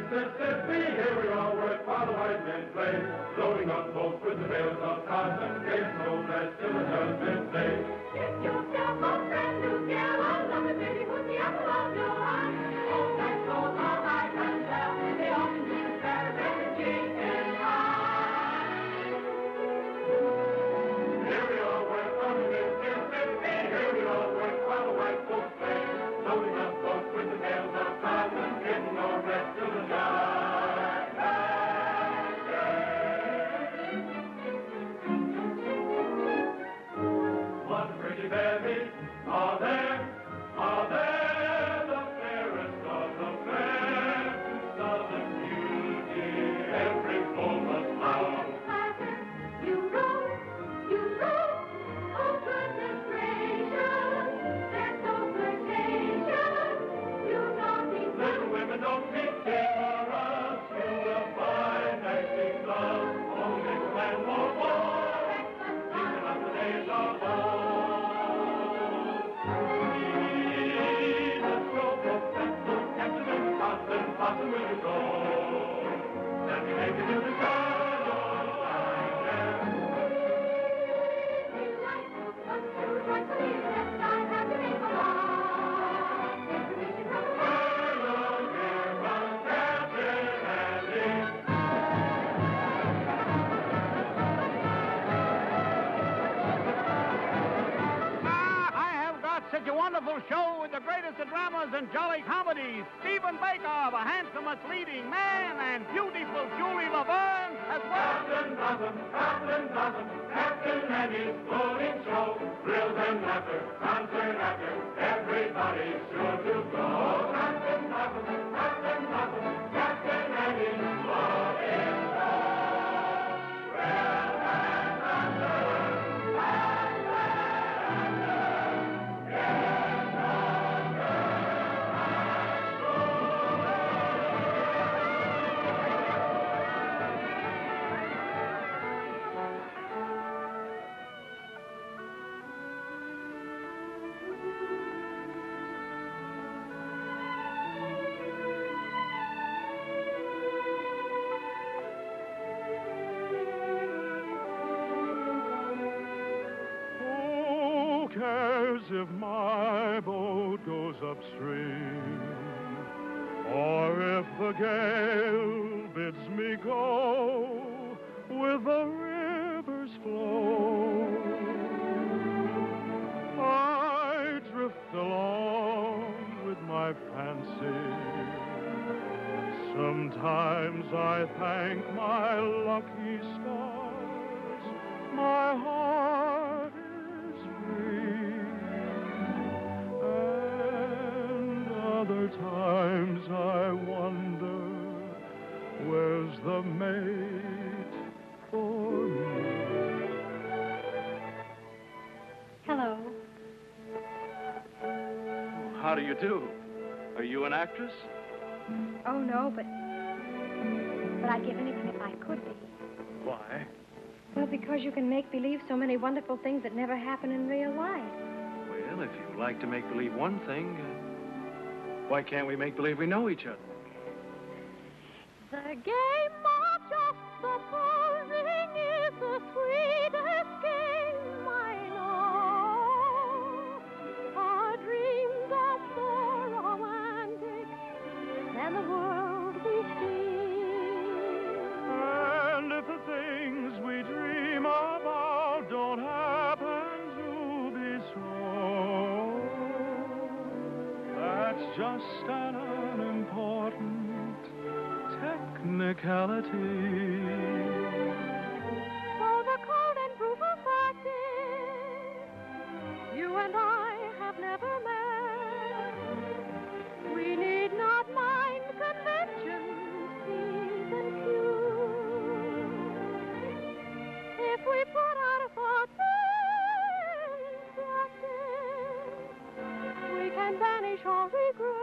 Mississippi, here we all work while the white men play, loading up boats with the bales of cotton, getting so blessed till the judgment day. Get yourself a brand new gal, I love it, baby, with the apple of your eye. Oh, that goes all I can tell, they often do the paragraph and chicken pie. Here we all work on the Mississippi, here we all work while the white folks play, loading up boats with the bales of cotton, getting no rest till the judgment day. What pretty babies are there the fairest of the fair, southern beauty, every moment now. You know, oh goodness gracious, they're so flirtatious, you naughty Little women don't be timorous, you will find that she loves only and more boys, even on the days of old. See the stroke of pencil, Captain and Constant, Possum will go. Let me take you to the shadows, delightful, but too joyfully except I have to make a lot. Information from the hello, dear, from Captain Andy. I have got such a wonderful show with the greatest of dramas and jolly comedies. Stephen Baker, the handsomest leading man, and beautiful Julie Laverne as well. Captain Blossom, Captain Andy's floating show. Thrills and laughter, concert after, everybody's sure to go. Captain Blossom, Captain Andy's floating show. Thrills and laughter, Who cares if my boat goes upstream, or if the gale bids me go with the river's flow? I drift along with my fancy. Sometimes I thank my lucky stars. My heart is free. And other times I wonder, where's the mate for me? Hello. How do you do? Are you an actress? Oh, no, but I'd give anything if I could be. Why? Well, because you can make believe so many wonderful things that never happen in real life. Well, if you like to make believe one thing, why can't we make believe we know each other? The game of just supposing is the sweetest game I know. Our dreams are more romantic than the world we see. And if the things we dream about don't happen to be so, that's just an unimportant technicality. So the cold and brutal fact is, you and I have never met. We need not mind conventions, P's and Q's. If we put out a thought and practice, we can banish all regret.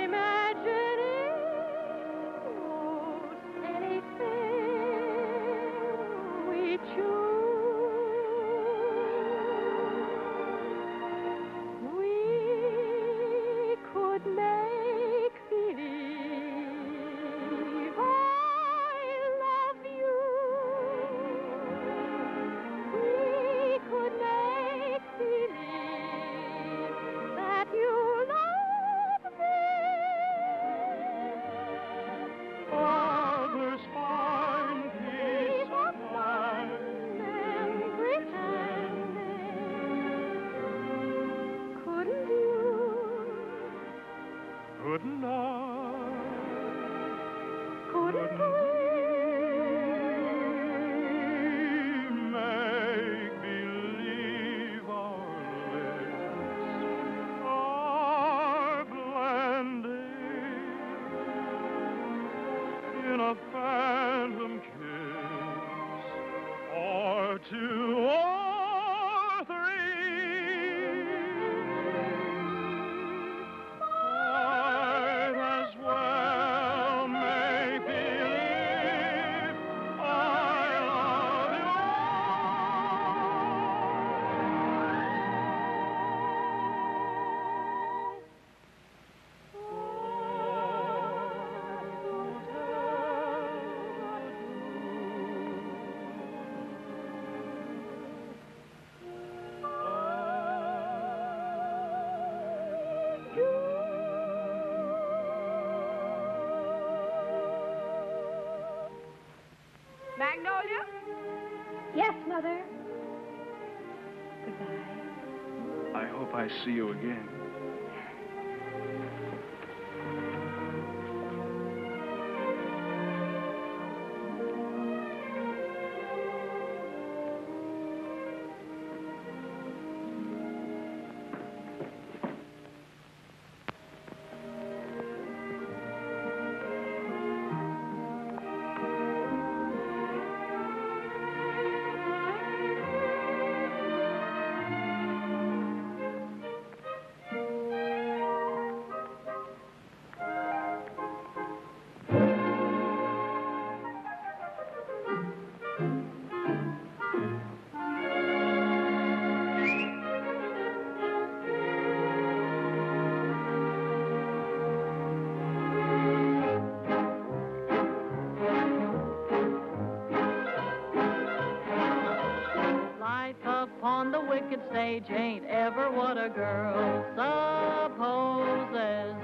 Imagining, oh, Good night. Good night. Make believe our lips are blending in a phantom kiss, or two or three. Might as well make believe I love you. Magnolia? Yes, Mother. Goodbye. I hope I see you again. Upon the wicked stage ain't ever what a girl supposes.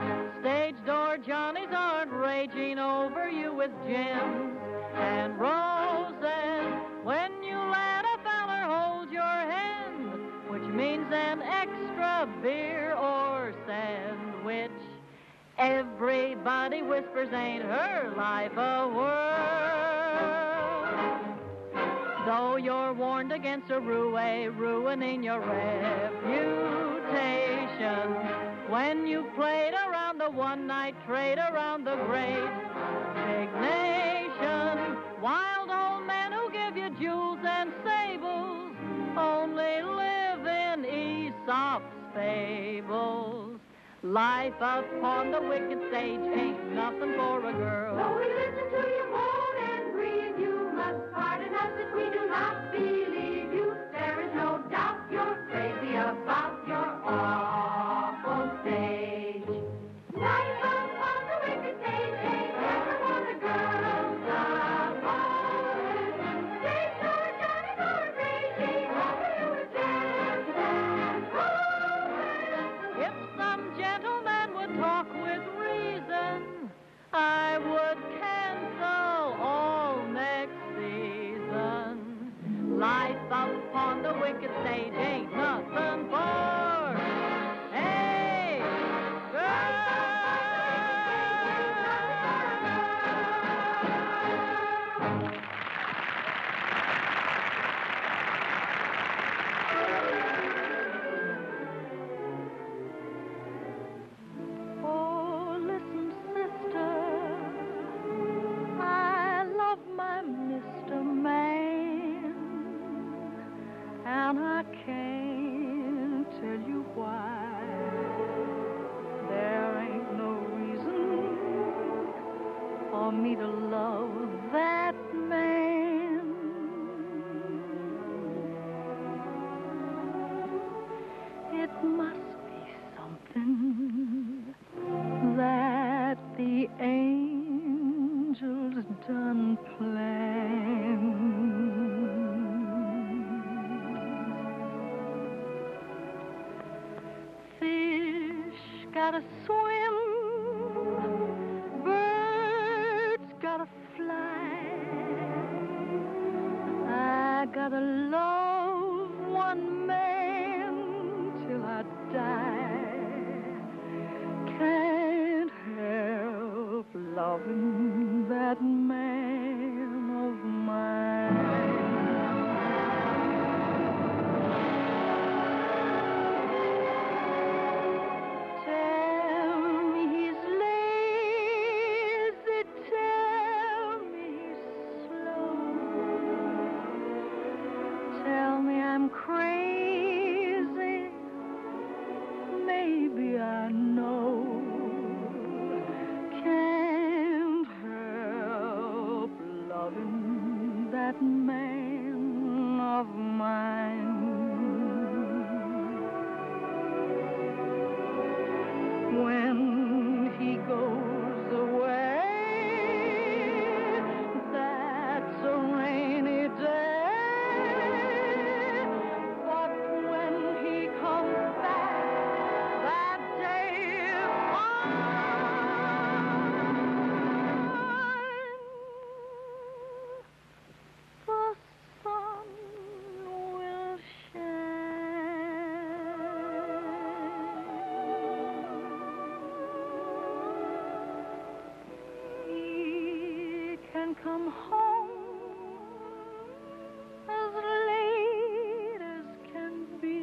Stage door Johnnies aren't raging over you with gems and roses. When you let a feller hold your hand, which means an extra beer or sandwich, everybody whispers ain't her life a whirl. Though you're warned against a roue ruining your reputation, when you've played around the one-night trade around the great big nation, wild old men who give you jewels and sables only live in Aesop's fables. Life upon the wicked stage ain't nothing for a girl. So we listen to you moan and breathe. You must pardon us if we do not believe you. There is no doubt you're crazy about your awful stage. Life upon the wicked stage ain't never what a girl supposes. Stage door Johnny Lord raging over you with gems and roses. If some gentleman would talk with reason, I would cancel all next season. Life upon the wicked stage ain't nothing for a girl. Oh, listen, sister, I love my Mr. Man, and I can't tell you why. There ain't no reason for me to love that man. It must be something that the angels done planned. Fish gotta swim, birds gotta fly. I gotta love one man till I die. Can't loving that man of mine. Tell me he's lazy, tell me he's slow, tell me I'm crazy, maybe I know. Can't help loving that man of mine. When he goes away, that's a rainy day. But when he comes back, that day is mine. The sun will shine. He can come home as late as can be.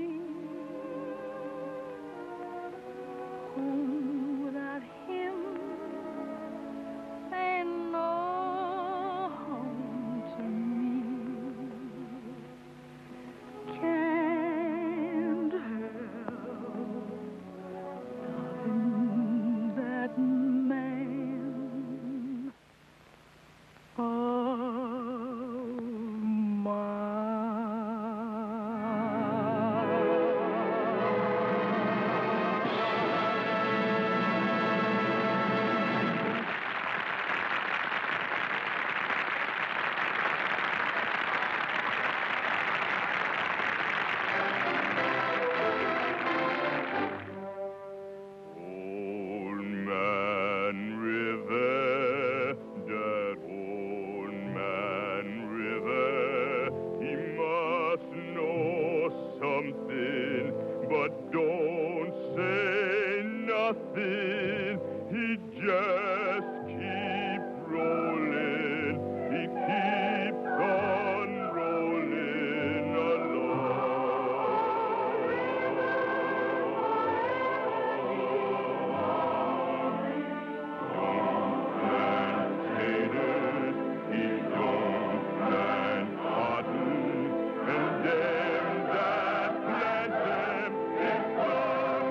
Home without him ain't no home to me. Can't help loving that man of Old Man River, that old man River, he must know something, but don't say nothing. He just keeps rolling, he keeps on rolling along. He don't plant cotton, and them that plant them is some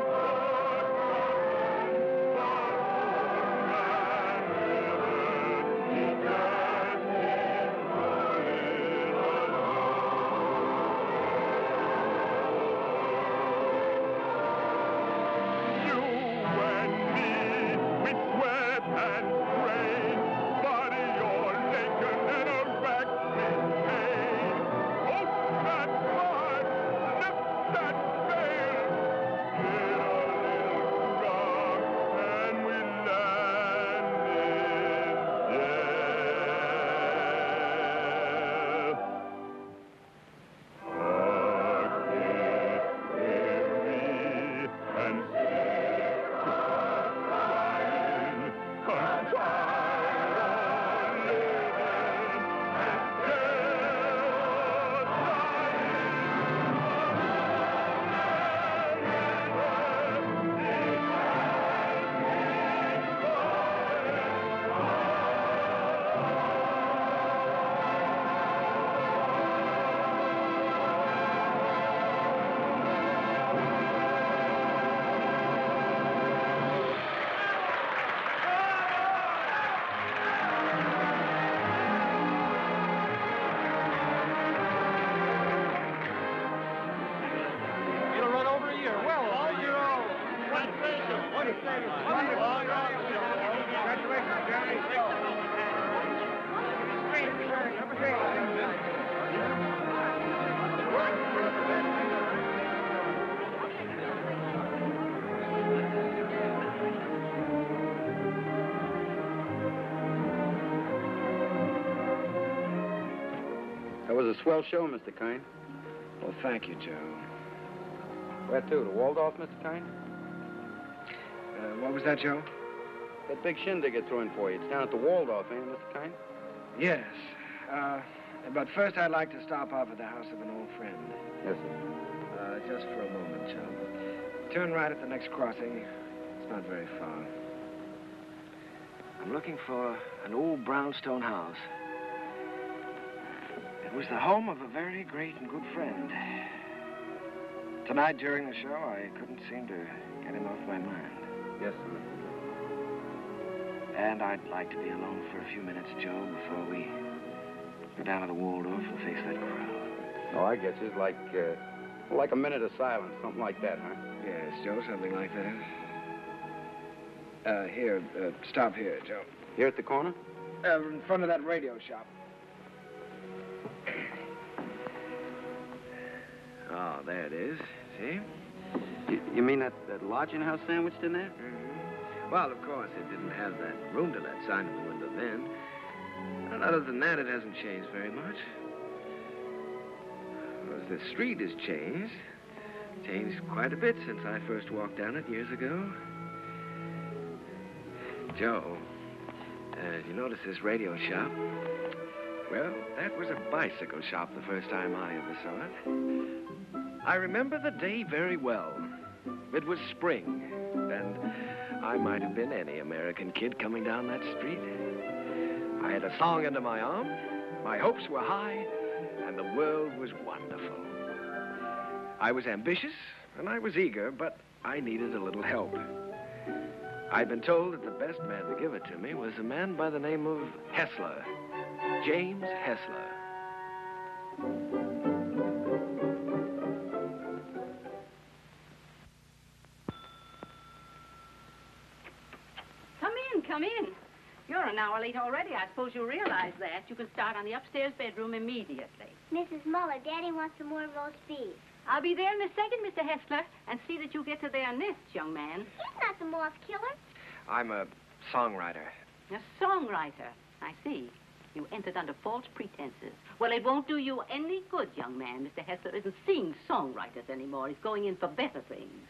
That was a swell show, Mr. Kern. Well, thank you, Joe. Where to? To Waldorf, Mr. Kern? What was that, Joe? that big shindig I threw in for you. It's down at the Waldorf, ain't it, Mr. Kern? Yes. But first I'd like to stop off at the house of an old friend. Yes, sir. Just for a moment, Joe. Turn right at the next crossing. It's not very far. I'm looking for an old brownstone house. It was the home of a very great and good friend. Tonight during the show, I couldn't seem to get him off my mind. Yes, sir. And I'd like to be alone for a few minutes, Joe, before we go down to the Waldorf and face that crowd. Oh, I get you. It's like a minute of silence, something like that, huh? Yes, Joe, something like that. Here, stop here, Joe. Here at the corner? In front of that radio shop. Oh, there it is. See? You mean that lodging house sandwiched in there? Mm-hmm. Well, of course, it didn't have that room to let sign in the window then. And other than that, it hasn't changed very much. Well, the street has changed. Changed quite a bit since I first walked down it years ago. Joe, you notice this radio shop? Well, that was a bicycle shop the first time I ever saw it. I remember the day very well. It was spring, and I might have been any American kid coming down that street. I had a song under my arm, my hopes were high, and the world was wonderful. I was ambitious, and I was eager, but I needed a little help. I'd been told that the best man to give it to me was a man by the name of Hessler, James Hessler. Come in. You're an hour late already. I suppose you realize that. You can start on the upstairs bedroom immediately. Mrs. Muller, Daddy wants some more roast beef. I'll be there in a second, Mr. Hessler, and see that you get to their nests, young man. He's not the moth killer. I'm a songwriter. A songwriter. I see. You entered under false pretenses. Well, it won't do you any good, young man. Mr. Hessler isn't seeing songwriters anymore. He's going in for better things.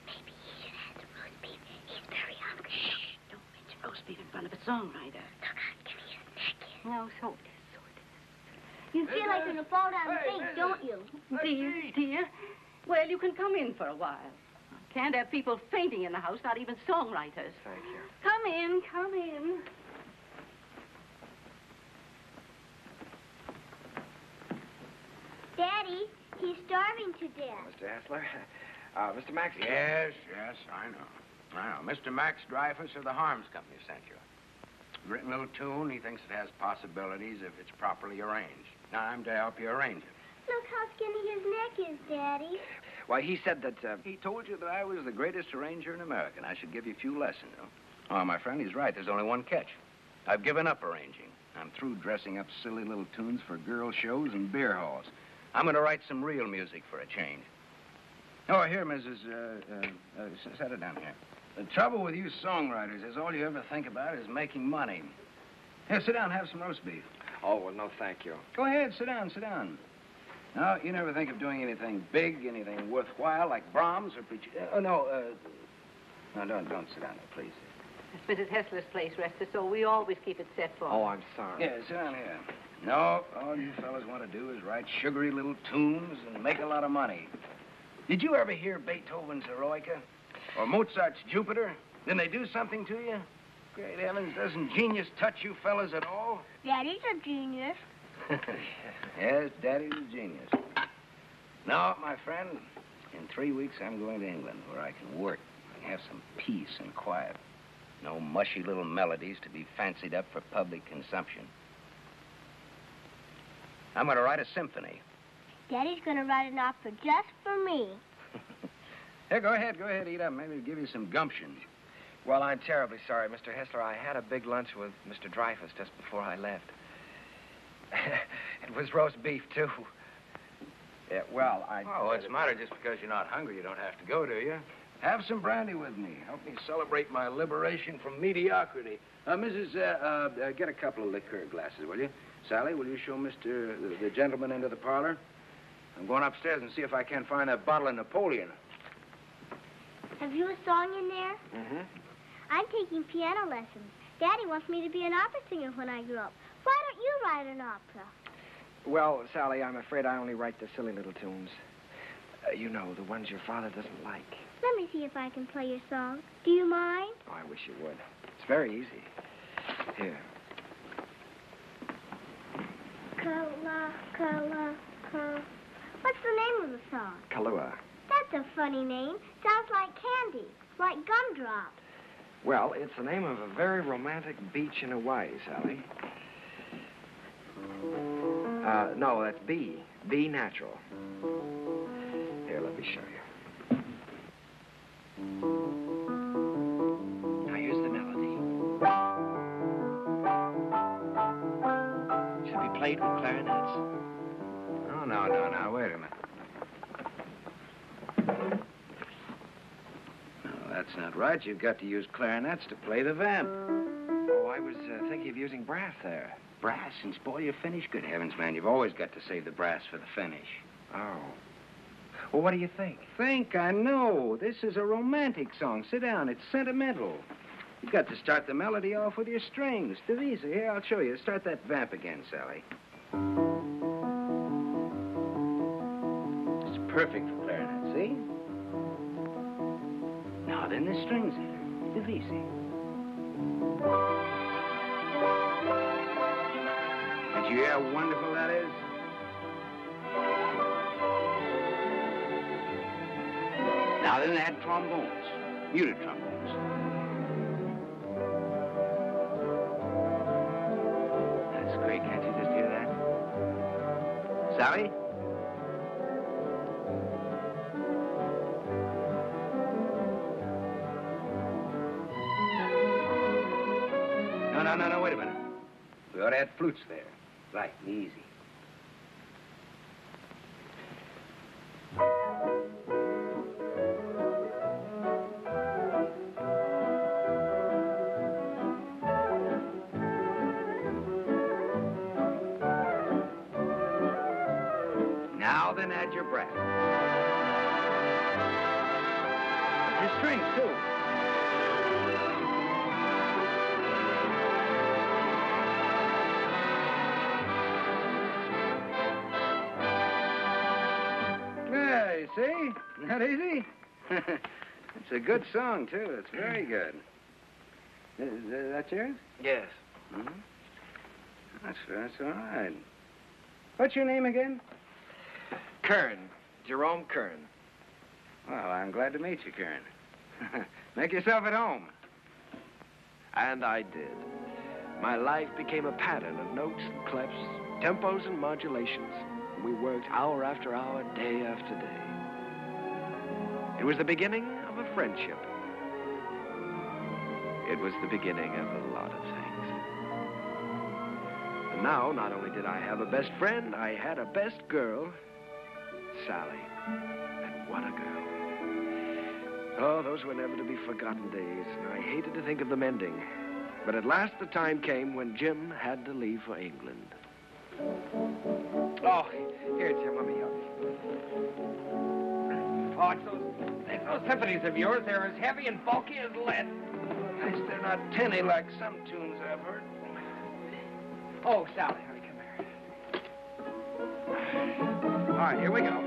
Maybe he should have the roast beef. He's very hungry. Shh. Don't mention roast beef in front of a songwriter. Look, can he snack it? No, so it is. You feel like you're going to fall down and faint, don't you? Dear. Well, you can come in for a while. Can't have people fainting in the house, not even songwriters. Thank you. Come in, come in. Daddy, he's starving to death. Mr. Hessler? Mr. Max? Yes, I know. Mr. Max Dreyfus of the Harms Company sent you. Written little tune. He thinks it has possibilities if it's properly arranged. Now, I'm to help you arrange it. Look how skinny his neck is, Daddy. Why, he said that, he told you that I was the greatest arranger in America, and I should give you a few lessons. Oh, my friend, he's right. There's only one catch. I've given up arranging. I'm through dressing up silly little tunes for girl shows and beer halls. I'm going to write some real music for a change. Oh, here, Mrs. Set it down here. The trouble with you songwriters is all you ever think about is making money. Here, sit down, have some roast beef. Oh, well, no, thank you. Go ahead, sit down. No, you never think of doing anything big, anything worthwhile, like Brahms or No, don't sit down there, please. It's Mrs. Hessler's place, Rester, so we always keep it set for. Oh, I'm sorry. Yeah, sit down here. No, all you fellas want to do is write sugary little tunes and make a lot of money. Did you ever hear Beethoven's Eroica? Or Mozart's Jupiter? Didn't they do something to you? Great heavens, doesn't genius touch you fellas at all? Daddy's a genius. Yes, Daddy's a genius. No, my friend, in 3 weeks I'm going to England where I can work and have some peace and quiet. No mushy little melodies to be fancied up for public consumption. I'm going to write a symphony. Daddy's going to write an opera just for me. Here, go ahead, eat up. Maybe it'll give you some gumption. Well, I'm terribly sorry, Mr. Hessler. I had a big lunch with Mr. Dreyfus just before I left. It was roast beef, too. Yeah, well, Oh, what's the matter? Just because you're not hungry, you don't have to go, do you? Have some brandy with me. Help me celebrate my liberation from mediocrity. Mrs., get a couple of liqueur glasses, will you? Sally, will you show the gentleman into the parlor? I'm going upstairs and see if I can find that bottle of Napoleon. Have you a song in there? Mm-hmm. I'm taking piano lessons. Daddy wants me to be an opera singer when I grow up. Why don't you write an opera? Well, Sally, I'm afraid I only write the silly little tunes. You know, the ones your father doesn't like. Let me see if I can play your song. Do you mind? Oh, I wish you would. It's very easy. Here. What's the name of the song? Kahlua. That's a funny name. Sounds like candy, like gumdrop. Well, it's the name of a very romantic beach in Hawaii, Sally. No, that's B. B natural. Here, let me show you. Now, here's the melody. Should be played with clarinets. Oh, no, wait a minute. No, that's not right. You've got to use clarinets to play the vamp. Oh, I was thinking of using brass there. Brass and spoil your finish? Good heavens, man, you've always got to save the brass for the finish. Oh. Well, what do you think? I know. This is a romantic song. Sit down. It's sentimental. You've got to start the melody off with your strings. Divisa. Here, I'll show you. Start that vamp again, Sally. It's perfect for clarinet, see? Now, then the strings here. Divisa. Did you hear how wonderful that is? Now then add trombones, muted trombones. That's great, can't you just hear that? Sally? No, wait a minute. We ought to add flutes there. Right, easy. Now then add your brass. Your strings, too. See? Isn't that easy? It's a good song, too. It's very good. Is that yours? Yes. Mm-hmm. That's all right. What's your name again? Kern. Jerome Kern. Well, I'm glad to meet you, Kern. Make yourself at home. And I did. My life became a pattern of notes and clefs, tempos and modulations. We worked hour after hour, day after day. It was the beginning of a friendship. It was the beginning of a lot of things. And now, not only did I have a best friend, I had a best girl, Sally. And what a girl. Oh, those were never to be forgotten days. I hated to think of them ending. But at last the time came when Jim had to leave for England. Oh, here, Jim, let me help you. Oh, it's those symphonies of yours. They're as heavy and bulky as lead. At least they're not tinny like some tunes I've heard. Oh, Sally, honey, come here. All right, here we go.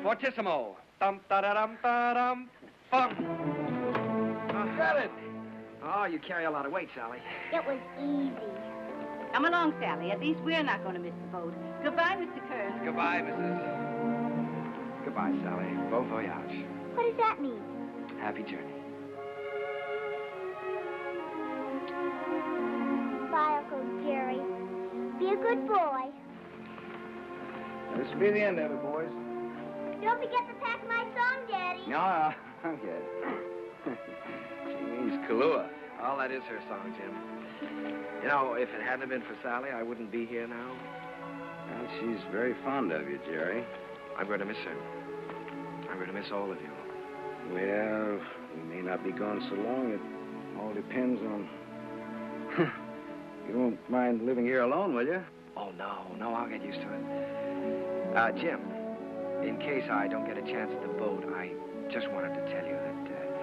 Fortissimo. Dum-da-da-dum-da-dum. Bum. Got it. Oh, you carry a lot of weight, Sally. It was easy. Come along, Sally. At least we're not going to miss the boat. Goodbye, Mr. Kern. Goodbye, Mrs. Goodbye, Sally. Bon voyage. What does that mean? Happy journey. Bye, Uncle Jerry. Be a good boy. This will be the end of it, boys. Don't forget to pack my song, Daddy. No, I'm good. She means Kahlua. Oh, that is her song, Jim. You know, if it hadn't been for Sally, I wouldn't be here now. Well, she's very fond of you, Jerry. I'm going to miss her. I'm going to miss all of you. Well, we may not be gone so long. It all depends on... You won't mind living here alone, will you? Oh, no, I'll get used to it. Jim, in case I don't get a chance at the boat, I just wanted to tell you that...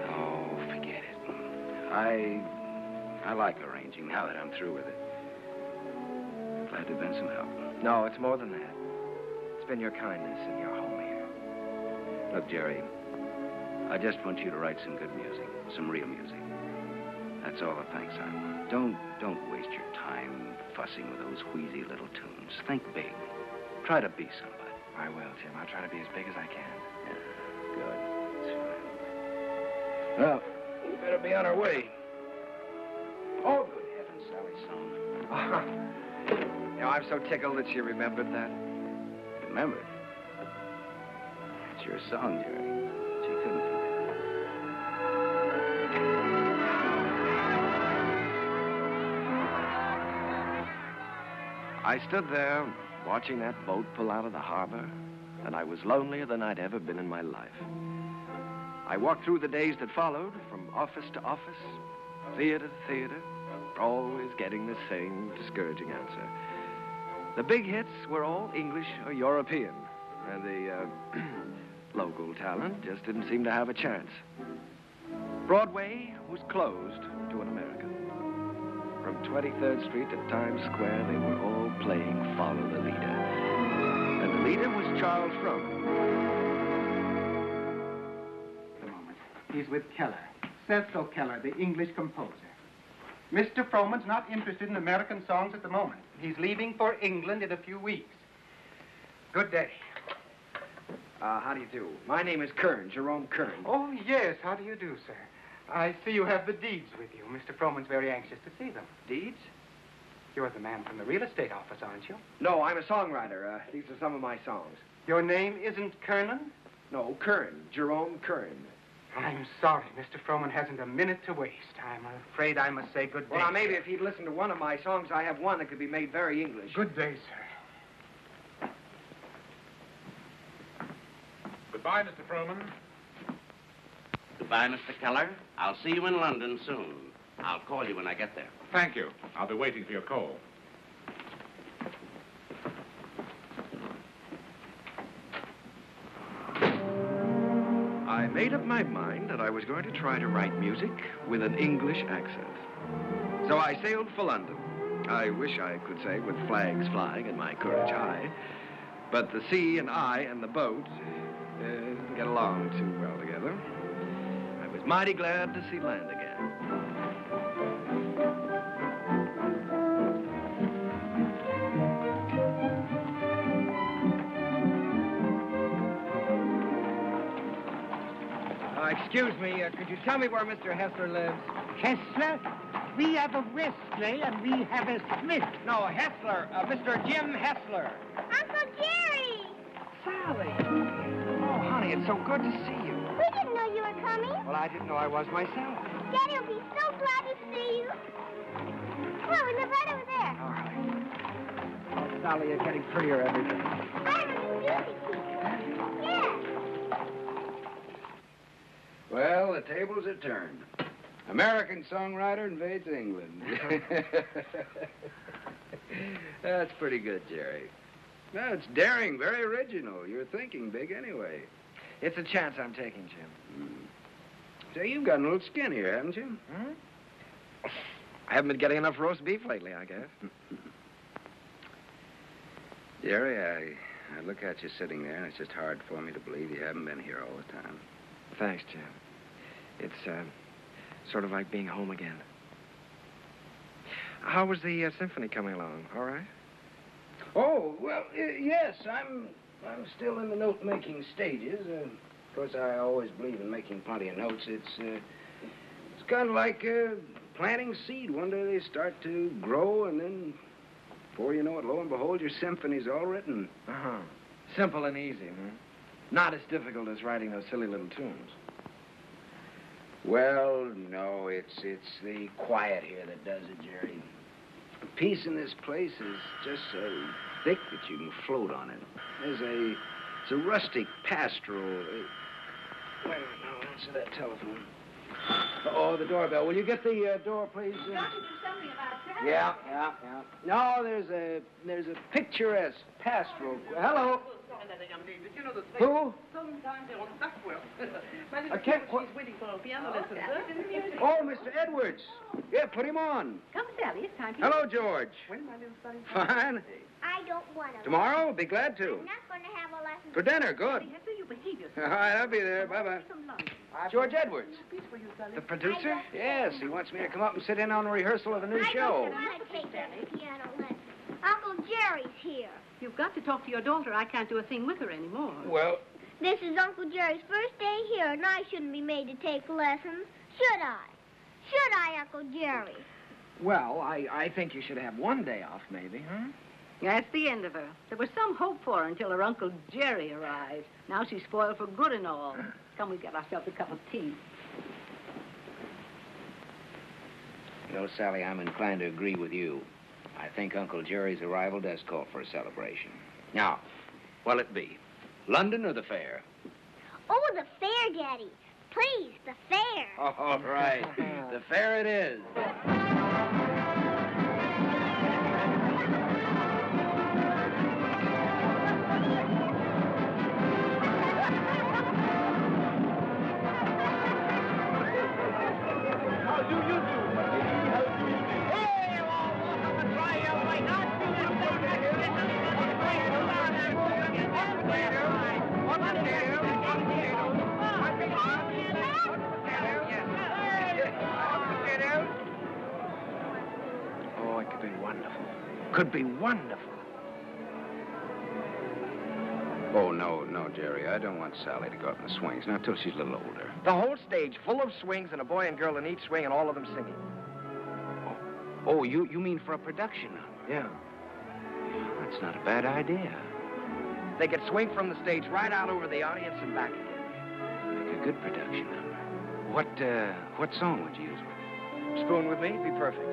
Oh, forget it. I like arranging now that I'm through with it. Glad to have been some help. No, it's more than that. It's been your kindness and your home here. Look, Jerry, I just want you to write some good music, some real music. That's all the thanks I want. Don't waste your time fussing with those wheezy little tunes. Think big. Try to be somebody. I will, Jim. I'll try to be as big as I can. Yeah, good. That's fine. Well, we better be on our way. Oh, good heavens, Sally's song. You know, I'm so tickled that she remembered that. Remembered? It's your song, Jerry. She couldn't forget. I stood there watching that boat pull out of the harbor, and I was lonelier than I'd ever been in my life. I walked through the days that followed, from office to office, theater to theater, always getting the same discouraging answer. The big hits were all English or European, and the local talent just didn't seem to have a chance. Broadway was closed to an American. From 23rd Street to Times Square, they were all playing Follow the Leader. And the leader was Charles Frohman. A moment. He's with Keller. Cecil Keller, the English composer. Mr. Frohman's not interested in American songs at the moment. He's leaving for England in a few weeks. Good day. How do you do? My name is Kern, Jerome Kern. Oh, yes. How do you do, sir? I see you have the deeds with you. Mr. Frohman's very anxious to see them. Deeds? You're the man from the real estate office, aren't you? No, I'm a songwriter. These are some of my songs. Your name isn't Kernan? No, Kern, Jerome Kern. I'm sorry. Mr. Frohman hasn't a minute to waste. I'm afraid I must say good day. Well, now, maybe if he'd listened to one of my songs, I have one that could be made very English. Good day, sir. Goodbye, Mr. Frohman. Goodbye, Mr. Keller. I'll see you in London soon. I'll call you when I get there. Thank you. I'll be waiting for your call. I made up my mind that I was going to try to write music with an English accent. So I sailed for London. I wish I could say with flags flying and my courage high. But the sea and I and the boat didn't get along too well together. I was mighty glad to see land again. Excuse me, could you tell me where Mr. Hessler lives? Hessler? We have a Wesley and we have a Smith. No, Hessler. Mr. Jim Hessler. Uncle Jerry! Sally. Oh, honey, it's so good to see you. We didn't know you were coming. Well, I didn't know I was myself. Daddy will be so glad to see you. Come on, we live right over there. All right. Oh, Sally, you're getting prettier every day. I'm a new music teacher. Yes. Well, the tables are turned. American songwriter invades England. That's pretty good, Jerry. No, it's daring, very original. You're thinking big anyway. It's a chance I'm taking, Jim. Say, you've got a little skin here, haven't you? I haven't been getting enough roast beef lately, I guess. Jerry, I look at you sitting there, and it's just hard for me to believe you haven't been here all the time. Thanks, Jim. It's sort of like being home again. How was the symphony coming along? All right? Oh, well, yes, I'm still in the note-making stages. Of course, I always believe in making plenty of notes. It's kind of like planting seed. One day they start to grow, and then before you know it, lo and behold, your symphony's all written. Uh-huh. Simple and easy, huh? Not as difficult as writing those silly little tunes. Well, no, it's the quiet here that does it, Jerry. The peace in this place is just so thick that you can float on it. It's a rustic pastoral. Wait a minute, now, answer that telephone. Oh, the doorbell. Will you get the door, please? Don't you do something about that? Yeah. No, there's a picturesque pastoral. Hello. Who? Sometimes they're on Duckwell. My I little can't girl, she's waiting for a piano lesson, sir. Oh, Mr. Edwards. Yeah, put him on. Come, Sally, it's time for Hello, George. When, my little buddy? Fine. I don't want to. Tomorrow? Be glad to. I'm not going to have a lesson. For dinner, good. Hester, you behave yourself. All right, I'll be there. Bye-bye. George Edwards. The producer? Yes, he wants me to come up and sit in on a rehearsal of the new show. I don't want to take a piano lesson. Uncle Jerry's here. You've got to talk to your daughter. I can't do a thing with her anymore. Well, This is Uncle Jerry's first day here, and I shouldn't be made to take lessons, should I? Should I, Uncle Jerry? well, I think you should have one day off, maybe, huh? That's the end of her. There was some hope for her until her Uncle Jerry arrived. Now she's spoiled for good and all. Come, we get ourselves a cup of tea. You know, Sally, I'm inclined to agree with you. I think Uncle Jerry's arrival does call for a celebration. Now, what'll it be? London or the fair? Oh, the fair, Daddy. Please, the fair. All right. The fair it is. How do you do? How do you do? Hey, you all, welcome to try your way. Not see this thing Oh, it could be wonderful. Could be wonderful. Oh, no, Jerry. I don't want Sally to go up in the swings, not till she's a little older. The whole stage full of swings and a boy and girl in each swing and all of them singing. Oh, you mean for a production number? Yeah. That's not a bad idea. They could swing from the stage right out over the audience and back again. Make a good production number. What song would you use with it? Spoon with me, be perfect.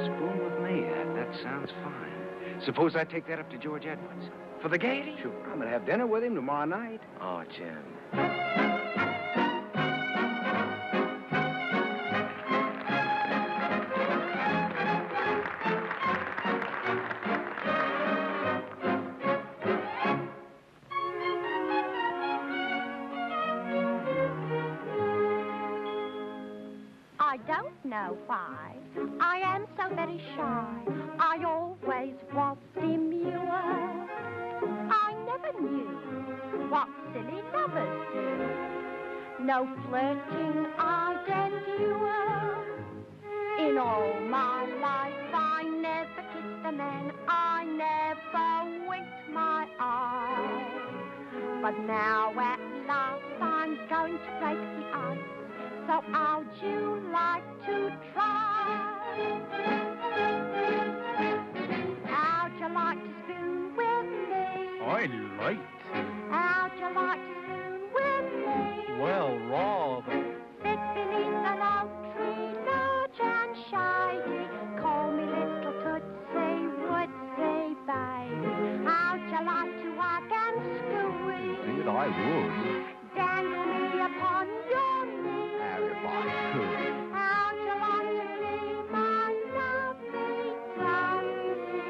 Spoon with me. That sounds fine. Suppose I take that up to George Edwards. For the gaiety? Sure. I'm going to have dinner with him tomorrow night. Oh, Jim. I don't know why I am so very shy. I always was demure. I never knew what silly lovers do. No flirting I'd endure. In all my life I never kissed a man. I never winked my eye. But now at last I'm going to break the ice. So how'd you like to try? How'd you like to spoon with me? I like. How'd you like to spoon with me? Well, rather. Sit beneath an oak tree, large and shady. Call me little Tootsie, Woodsy baby. How'd you like to hug and squeeze? Indeed, I would. Dangle me upon your knee. How'd you like to be my lovely Tootsie?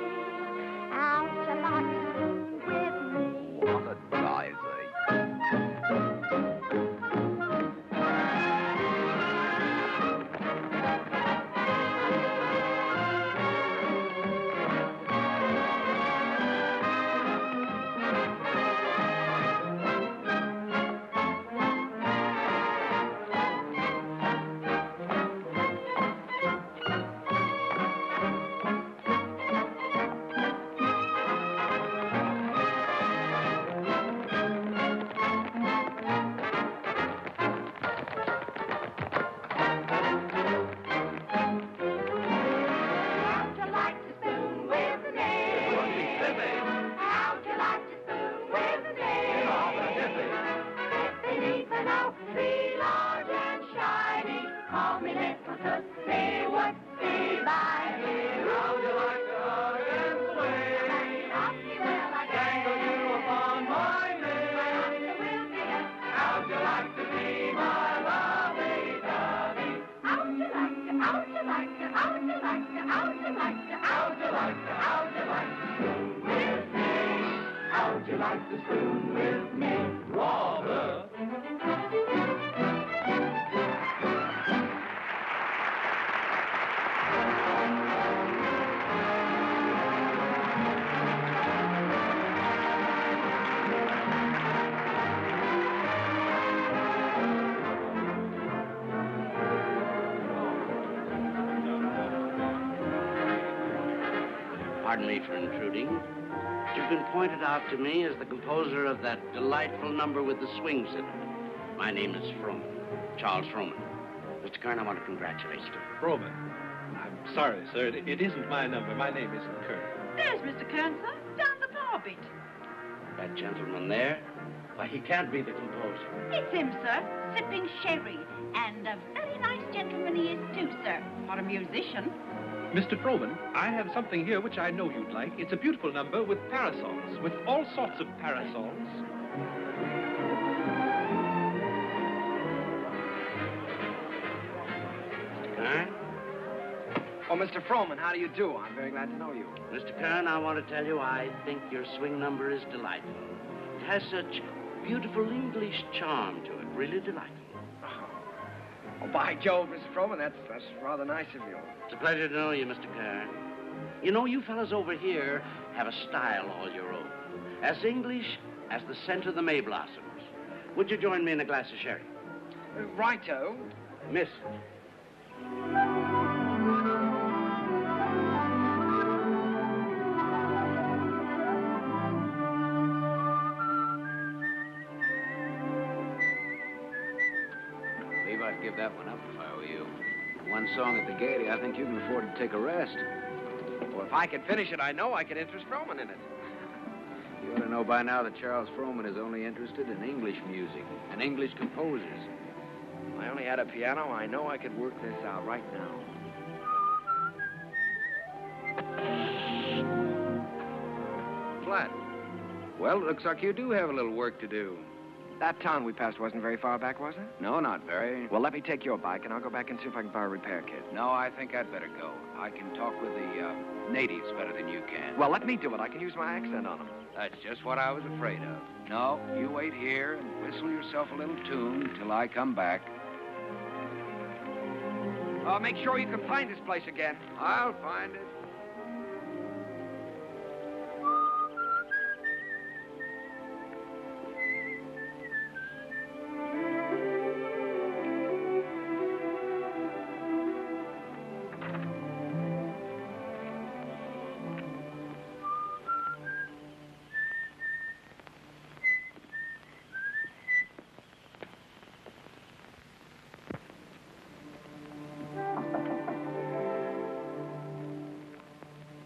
How'd you like to spoon with me? What a daisy. How'd you like to spoon with me? Rather. Pardon me for intruding. You've been pointed out to me as the composer of that delightful number with the swings in it. My name is Froman, Charles Froman. Mr. Kern, I want to congratulate you. Froman. I'm sorry, sir. It isn't my number. My name isn't Kern. There's Mr. Kern, sir, down the bar bit. That gentleman there? Why, he can't be the composer. It's him, sir, sipping sherry. And a very nice gentleman he is, too, sir, for a musician. Mr. Froman, I have something here which I know you'd like. It's a beautiful number with parasols, with all sorts of parasols. Mr. Kern? Oh, Mr. Froman, how do you do? I'm very glad to know you. Mr. Kern, I want to tell you I think your swing number is delightful. It has such beautiful English charm to it, really delightful. Oh, by Jove, Mr. Froman, that's rather nice of you. It's a pleasure to know you, Mr. Kern. You know, you fellas over here have a style all your own. As English as the scent of the May blossoms. Would you join me in a glass of sherry? Righto. Miss. I'd give that one up if I were you. One song at the Gaiety, I think you can afford to take a rest. Well, if I could finish it, I know I could interest Froman in it. You ought to know by now that Charles Froman is only interested in English music and English composers. If I only had a piano, I know I could work this out right now. Flat. Well, it looks like you do have a little work to do. That town we passed wasn't very far back, was it? No, not very. Well, let me take your bike, and I'll go back and see if I can borrow a repair kit. No, I think I'd better go. I can talk with the natives better than you can. Well, let me do it. I can use my accent on them. That's just what I was afraid of. No, you wait here and whistle yourself a little tune till I come back. Make sure you can find this place again. I'll find it.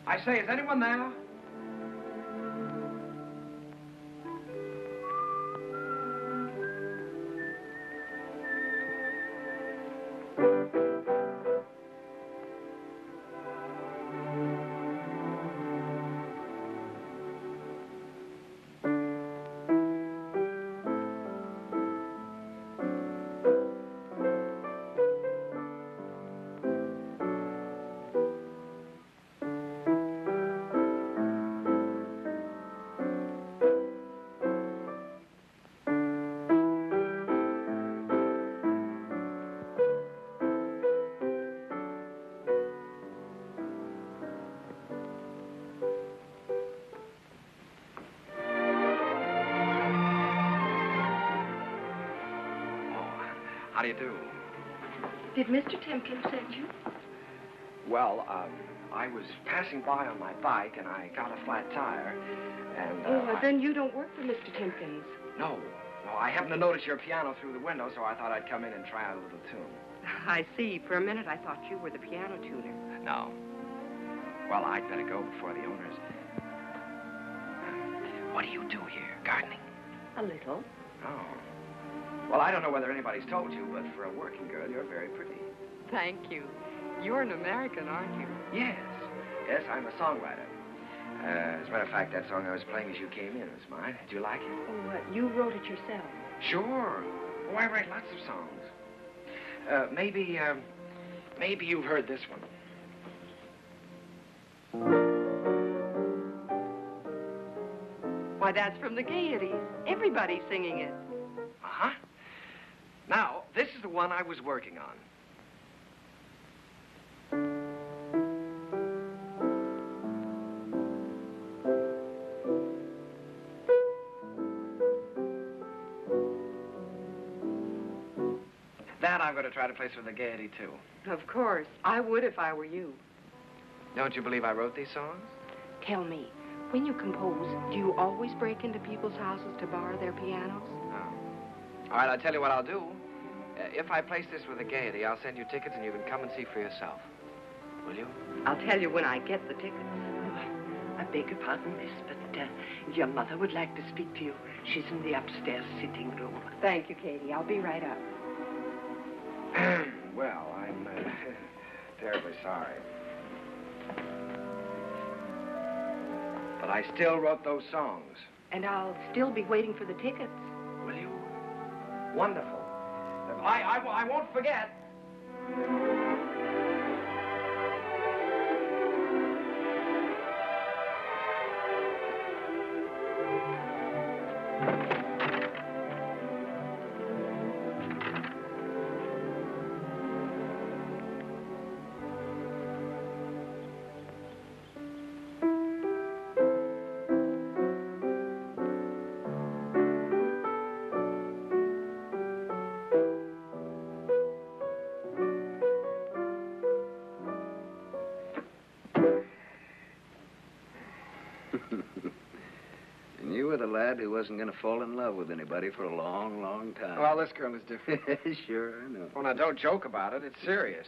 I say, is anyone there? How do you do? Did Mr. Timkins send you? Well, I was passing by on my bike, and I got a flat tire, and, well, then you don't work for Mr. Timkins. No, I happened to notice your piano through the window, so I thought I'd come in and try out a little tune. I see. For a minute, I thought you were the piano tuner. No. Well, I'd better go before the owners. What do you do here? Gardening? A little. Oh. Well, I don't know whether anybody's told you, but for a working girl, you're very pretty. Thank you. You're an American, aren't you? Yes. Yes, I'm a songwriter. As a matter of fact, that song I was playing as you came in was mine. Did you like it? Oh, you wrote it yourself? Sure. Oh, I write lots of songs. Maybe you've heard this one. Why, that's from the Gaieties. Everybody's singing it. Uh-huh. Now, this is the one I was working on. That I'm going to try to place for the Gaiety, too. Of course. I would if I were you. Don't you believe I wrote these songs? Tell me, when you compose, do you always break into people's houses to borrow their pianos? No. All right, I'll tell you what I'll do. If I place this with the Gaiety, I'll send you tickets and you can come and see for yourself. Will you? I'll tell you when I get the tickets. I beg your pardon, miss, but your mother would like to speak to you. She's in the upstairs sitting room. Thank you, Katie. I'll be right up. Well, I'm terribly sorry. But I still wrote those songs. And I'll still be waiting for the tickets. Will you? Wonderful. I won't forget. And you were the lad who wasn't going to fall in love with anybody for a long, long time. Well, this girl is different. Sure, I know. Well, now, don't joke about it. It's serious.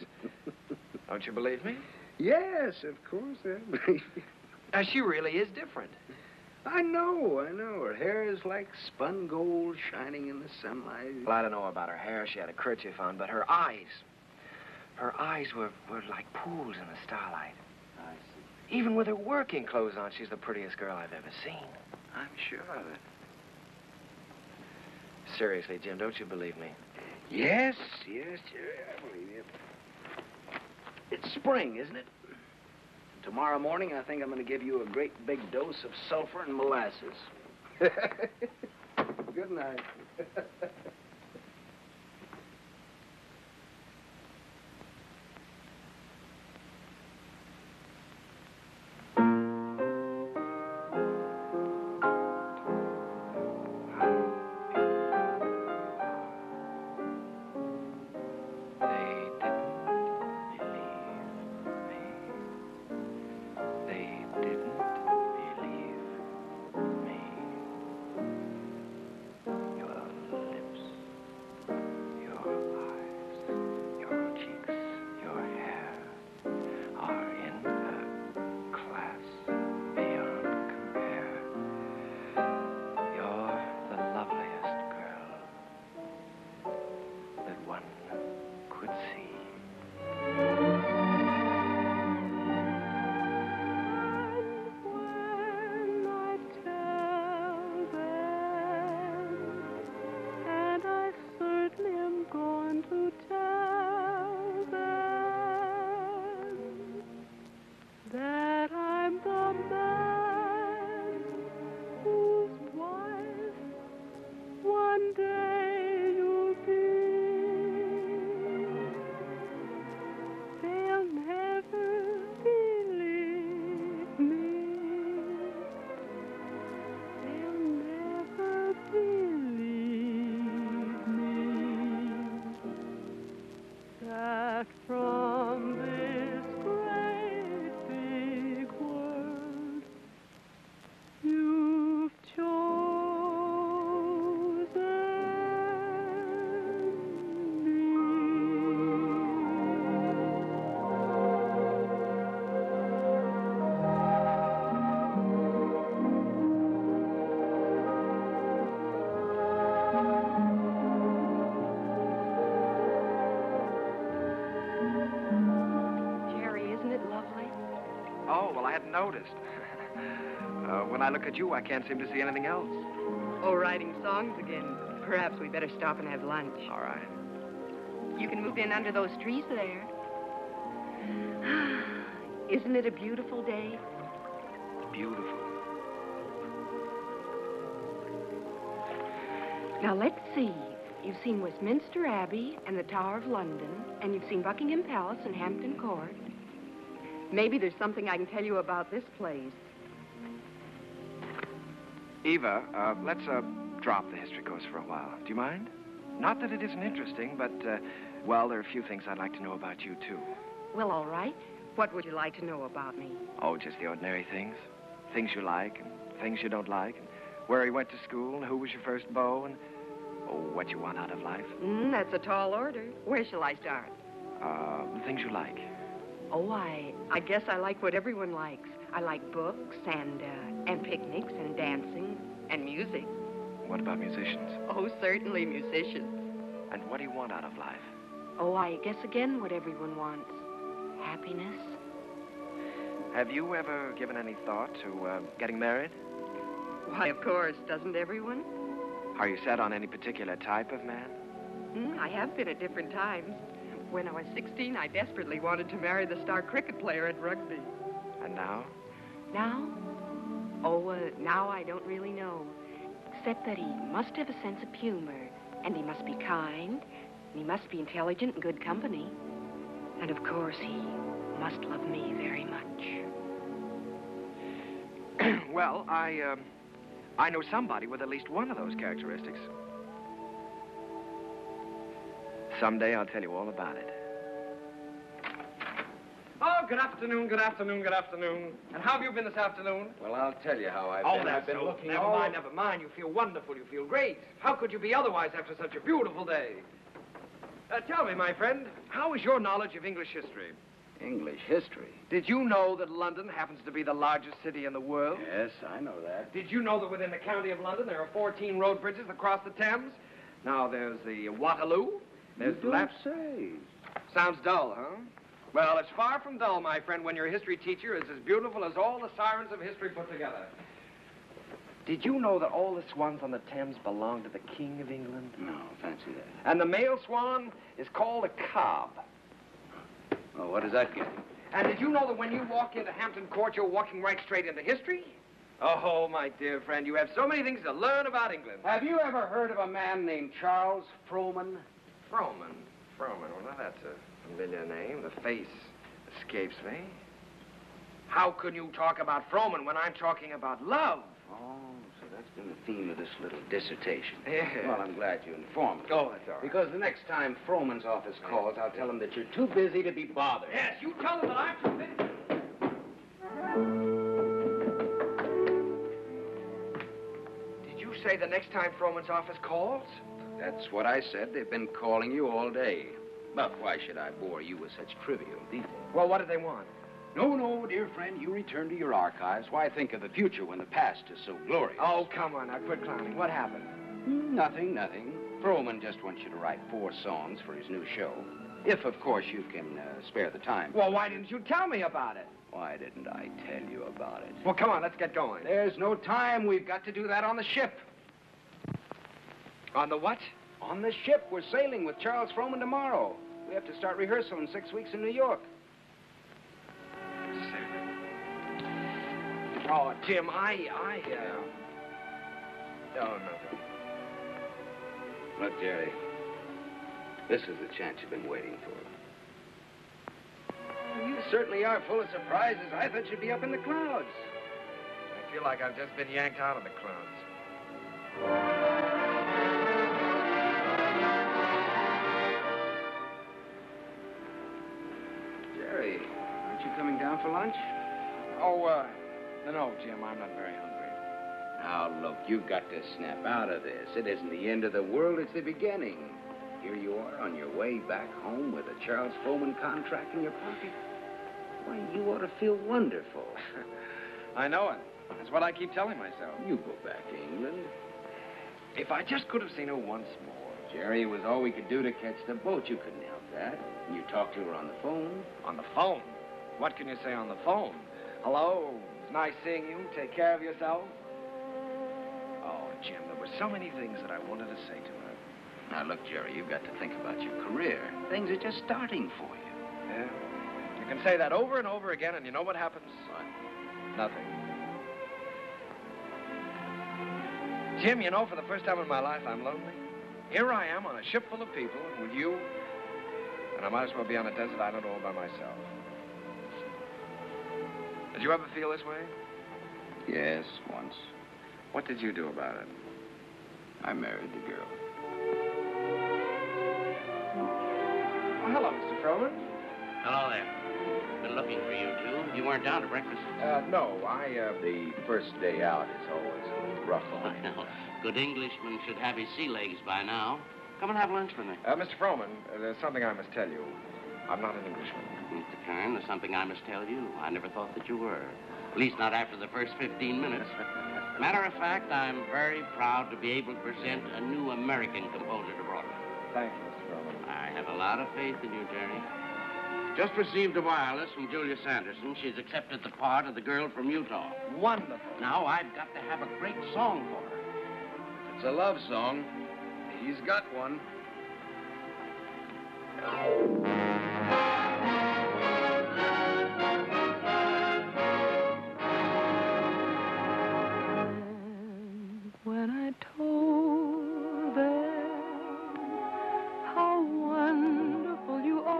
Don't you believe me? Yes, of course I believe you. Now, she really is different. I know. Her hair is like spun gold shining in the sunlight. Well, I don't know about her hair. She had a kerchief on, but her eyes were like pools in the starlight. I see. Even with her working clothes on, she's the prettiest girl I've ever seen. I'm sure of it. Seriously, Jim, don't you believe me? Yes, Jerry, I believe you. It's spring, isn't it? Tomorrow morning, I think I'm going to give you a great big dose of sulfur and molasses. Good night. Noticed. When I look at you, I can't seem to see anything else. Oh, writing songs again. Perhaps we better stop and have lunch. All right. You can move in under those trees there. Isn't it a beautiful day? Beautiful. Now, let's see. You've seen Westminster Abbey and the Tower of London, and you've seen Buckingham Palace and Hampton Court. Maybe there's something I can tell you about this place. Eva, let's drop the history course for a while. Do you mind? Not that it isn't interesting, but, well, there are a few things I'd like to know about you, too. Well, all right. What would you like to know about me? Oh, just the ordinary things. Things you like and things you don't like, and where you went to school, and who was your first beau, and, oh, what you want out of life. That's a tall order. Where shall I start? The things you like. Oh, I guess I like what everyone likes. I like books and picnics and dancing and music. What about musicians? Oh, certainly musicians. And what do you want out of life? Oh, I guess again what everyone wants. Happiness. Have you ever given any thought to getting married? Why, of course. Doesn't everyone? Are you set on any particular type of man? I have been at different times. When I was 16, I desperately wanted to marry the star cricket player at rugby. And now? Now? Oh, now I don't really know. Except that he must have a sense of humor, and he must be kind, and he must be intelligent and good company. And, of course, he must love me very much. Well, I know somebody with at least one of those characteristics. Someday I'll tell you all about it. Oh, good afternoon, good afternoon, good afternoon. And how have you been this afternoon? Well, I'll tell you how I've been. I've been looking. Never mind. You feel wonderful. You feel great. How could you be otherwise after such a beautiful day? Tell me, my friend, how is your knowledge of English history? English history? Did you know that London happens to be the largest city in the world? Yes, I know that. Did you know that within the county of London there are 14 road bridges across the Thames? Now, there's the Waterloo. There's You don't say. Sounds dull, huh? Well, it's far from dull, my friend, when your history teacher is as beautiful as all the sirens of history put together. Did you know that all the swans on the Thames belong to the King of England? No, fancy that. And the male swan is called a cob. Well, what does that get? And did you know that when you walk into Hampton Court, you're walking right straight into history? Oh, my dear friend, you have so many things to learn about England. Have you ever heard of a man named Charles Frohman? Frohman. Well, now that's a familiar name. The face escapes me. How can you talk about Frohman when I'm talking about love? Oh, so that's been the theme of this little dissertation. Yeah. Well, I'm glad you informed me. Oh, that's all right. Because the next time Frohman's office calls, I'll tell him that you're too busy to be bothered. Yes, you tell him that I'm too busy. Did you say the next time Frohman's office calls? That's what I said. They've been calling you all day. But why should I bore you with such trivial details? Well, what do they want? No, dear friend, you return to your archives. Why think of the future when the past is so glorious? Oh, come on, now quit clowning. What happened? Nothing. Frohman just wants you to write 4 songs for his new show. If, of course, you can spare the time. Well, why didn't you tell me about it? Why didn't I tell you about it? Well, come on, let's get going. There's no time. We've got to do that on the ship. On the what? On the ship. We're sailing with Charles Frohman tomorrow. We have to start rehearsal in 6 weeks in New York. Oh, Jim, Oh, nothing. Look, Jerry, this is the chance you've been waiting for. You certainly are full of surprises. I thought you'd be up in the clouds. I feel like I've just been yanked out of the clouds. Jerry, aren't you coming down for lunch? Oh, no, Jim, I'm not very hungry. Now, look, you've got to snap out of this. It isn't the end of the world, it's the beginning. Here you are on your way back home with a Charles Frohman contract in your pocket. Why, you ought to feel wonderful. I know it. That's what I keep telling myself. You go back to England. If I just could have seen her once more. Jerry, it was all we could do to catch the boat. You couldn't help that. You talked to her on the phone. On the phone? What can you say on the phone? Hello, it's nice seeing you. Take care of yourself. Oh, Jim, there were so many things that I wanted to say to her. Now, look, Jerry, you've got to think about your career. Things are just starting for you. Yeah? You can say that over and over again, and you know what happens? What? Nothing. Jim, you know, for the first time in my life, I'm lonely. Here I am on a ship full of people with you, and I might as well be on a desert island all by myself. Did you ever feel this way? Yes, once. What did you do about it? I married the girl. Oh, hello, Mr. Froman. Hello there. Been looking for you two. You weren't down to breakfast? No, the first day out is always a little rough on me. Well, good Englishman should have his sea legs by now. Come and have lunch with me. Mr. Froman, there's something I must tell you. I'm not an Englishman. Mr. Kern, there's something I must tell you. I never thought that you were. At least not after the first 15 minutes. Matter of fact, I'm very proud to be able to present a new American composer to Broadway. Thank you, Mr. Froman. I have a lot of faith in you, Jerry. Just received a wireless from Julia Sanderson. She's accepted the part of the girl from Utah. Wonderful. Now I've got to have a great song for her. If it's a love song, he's got one. When I told them how wonderful you are,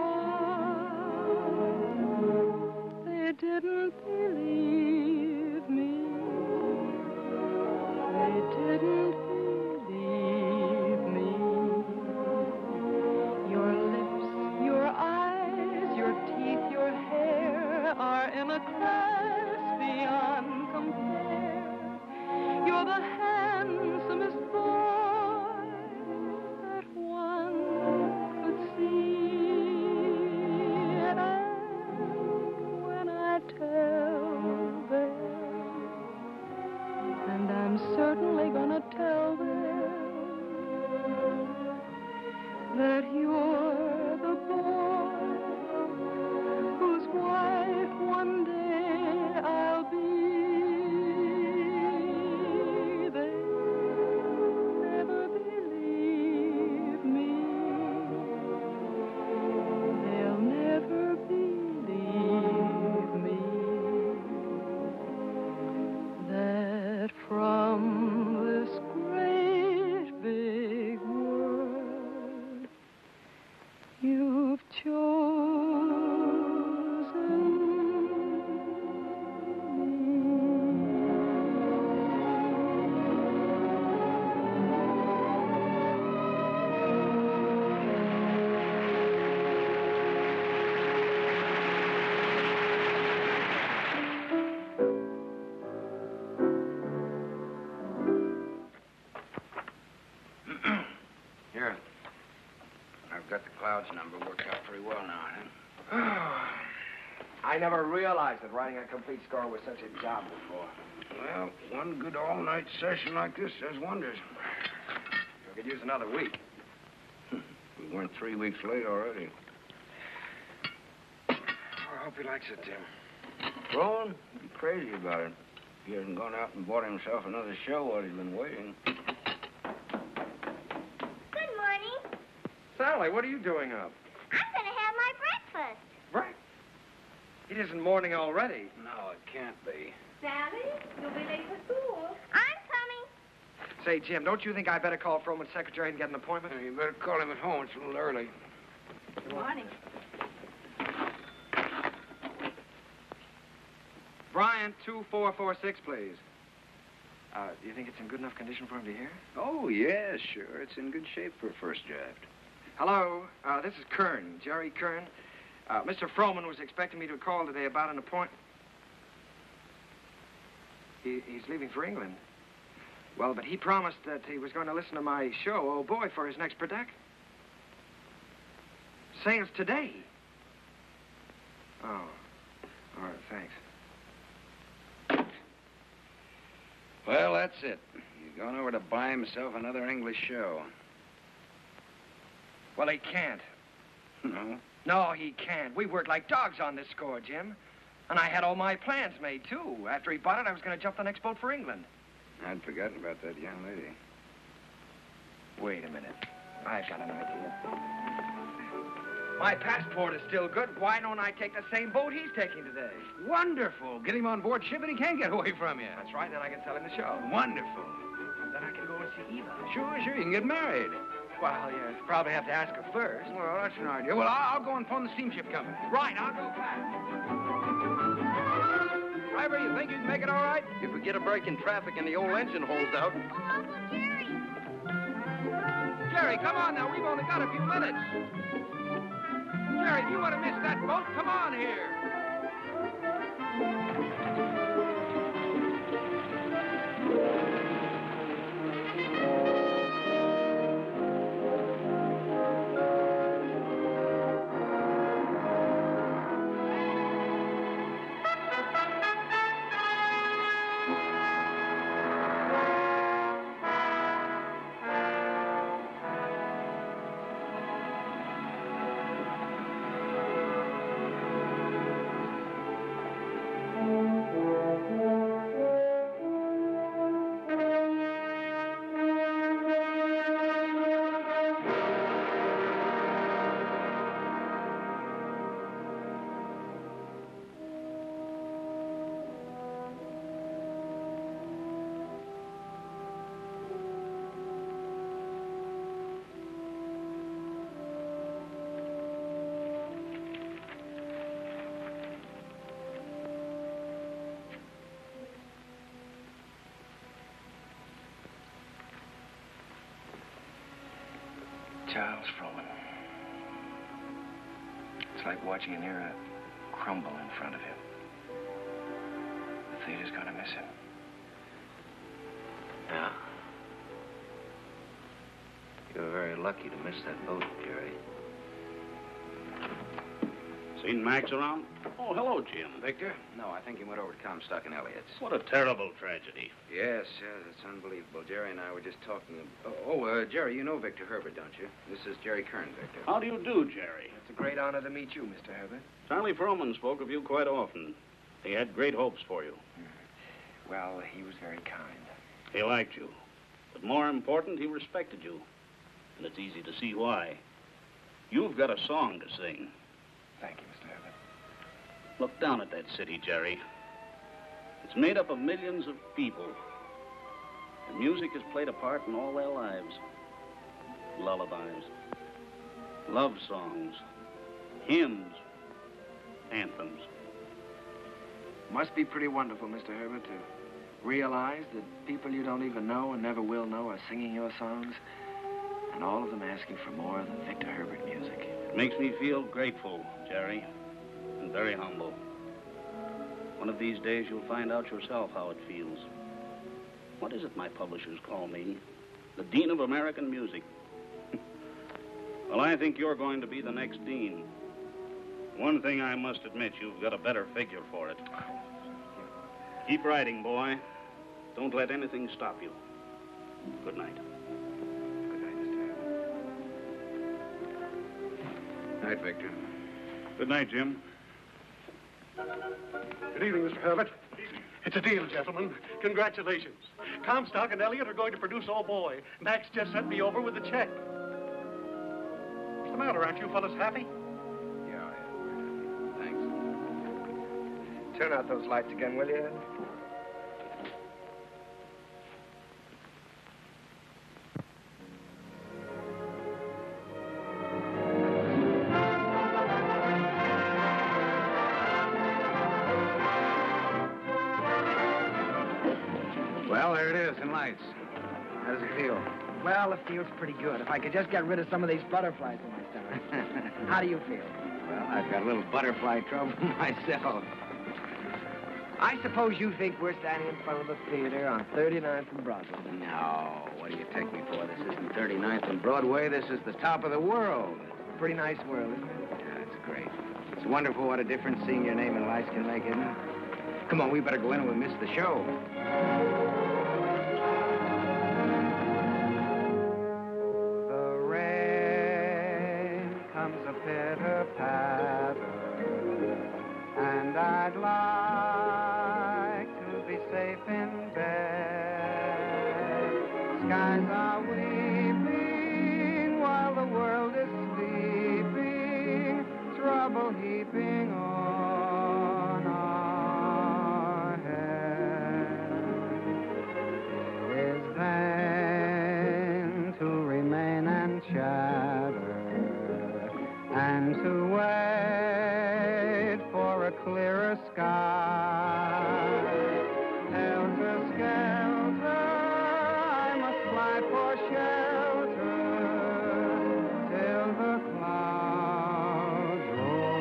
they didn't believe me. They didn't believe me. Your lips, your eyes, your teeth, your hair are in a class beyond compare. You're the handsomest boy that one could see. And when I tell them, and I'm certainly gonna tell them, that you're the boy whose wife one day I'll be. From this great big world, you've chosen Here. I've got the Clouds number worked out pretty well now, huh? I never realized that writing a complete score was such a job before. Well, one good all-night session like this does wonders. We could use another week. We weren't 3 weeks late already. I hope he likes it, Tim. Rowan, he'd be crazy about it. He hasn't gone out and bought himself another show while he's been waiting. Good morning. Sally, what are you doing up? I'm going to have my breakfast. Right. It isn't morning already. No, it can't be. Sally, you'll be late for school. I'm coming. Say, Jim, don't you think I better call Froman's secretary and get an appointment? You better call him at home. It's a little early. Good morning. Brian, 2446, please. Do you think it's in good enough condition for him to hear? Oh, yeah, sure. It's in good shape for a first draft. Hello, this is Kern, Jerry Kern. Mr. Froman was expecting me to call today about an appointment. He's leaving for England. Well, but he promised that he was going to listen to my show, Oh Boy, for his next production. Sales today. Oh, all right, thanks. Well, that's it. He's gone over to buy himself another English show. Well, he can't. No? No, he can't. We worked like dogs on this score, Jim. And I had all my plans made, too. After he bought it, I was going to jump the next boat for England. I'd forgotten about that young lady. Wait a minute. I've got an idea. My passport is still good. Why don't I take the same boat he's taking today? Wonderful. Get him on board ship and he can't get away from you. That's right. Then I can tell him the show. Wonderful. Then I can go and see Eva. Sure, you can get married. Well, you probably have to ask her first. Well, that's an idea. Well, I'll go and phone the steamship company. Right, I'll go fast. Driver, you think you can make it all right? If we get a break in traffic and the old engine holds out. Jerry, come on now. We've only got a few minutes. Jerry, if you want to miss that boat, come on here. Charles Frohman. It's like watching an era crumble in front of him. The theater's gonna miss him. Yeah. You were very lucky to miss that boat, Jerry. Seen Max around? Oh, hello, Jim. Victor? No, I think he went over to Comstock and Elliott's. What a terrible tragedy. Yes, it's unbelievable. Jerry and I were just talking. Jerry, you know Victor Herbert, don't you? This is Jerry Kern, Victor. How do you do, Jerry? It's a great honor to meet you, Mr. Herbert. Charlie Frohman spoke of you quite often. He had great hopes for you. Well, he was very kind. He liked you. But more important, he respected you. And it's easy to see why. You've got a song to sing. Thank you, Mr. Herbert. Look down at that city, Jerry. It's made up of millions of people. And music has played a part in all their lives. Lullabies, love songs, hymns, anthems. Must be pretty wonderful, Mr. Herbert, to realize that people you don't even know and never will know are singing your songs, and all of them asking for more than Victor Herbert music. It makes me feel grateful, Jerry, and very humble. One of these days, you'll find out yourself how it feels. What is it my publishers call me? The Dean of American Music. Well, I think you're going to be the next dean. One thing I must admit, you've got a better figure for it. Keep writing, boy. Don't let anything stop you. Good night. Good night, Mr. Herbert. Night, Victor. Good night, Jim. Good evening, Mr. Herbert. It's a deal, gentlemen. Congratulations. Comstock and Elliott are going to produce Oh Boy. Max just sent me over with the check. What's the matter? Aren't you fellas happy? Yeah, thanks. Turn out those lights again, will you? Well, there it is, in lights. How does it feel? Well, it feels pretty good. If I could just get rid of some of these butterflies in my stomach. How do you feel? Well, I've got a little butterfly trouble myself. I suppose you think we're standing in front of the theater on 39th and Broadway. No, what do you take me for? This isn't 39th and Broadway. This is the top of the world. Pretty nice world, isn't it? Yeah, it's great. It's wonderful what a difference seeing your name in lights can make, isn't it? Come on, we better go in or we'll miss the show. The rain comes a pitter-patter, and I'd like to be safe in bed. Skies are weeping while the world is sleeping, trouble heaping on our heads. Is there clearer sky. Helter skelter, I must fly for shelter till the clouds roll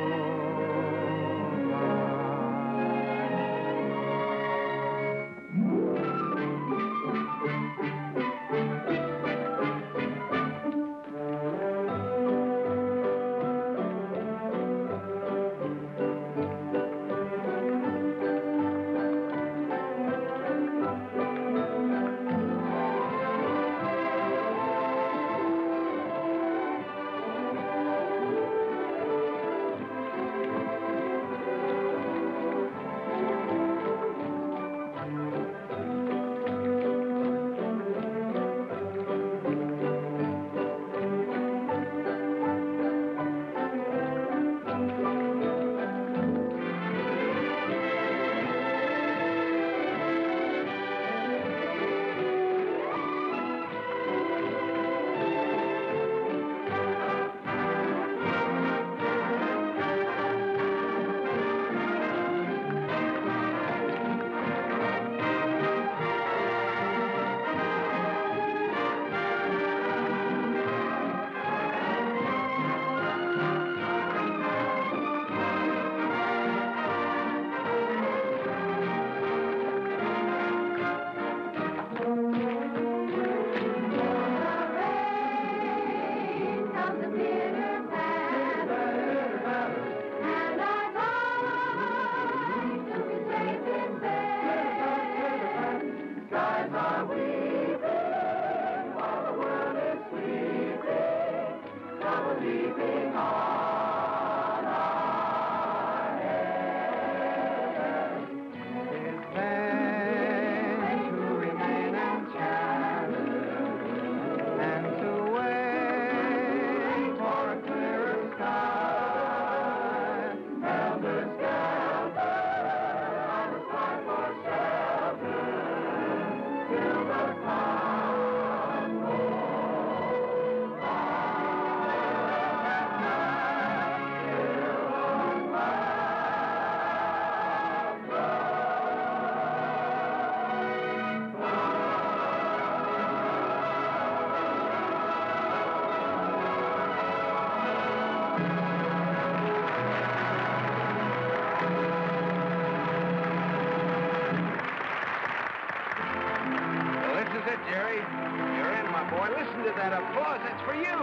That applause, it's for you.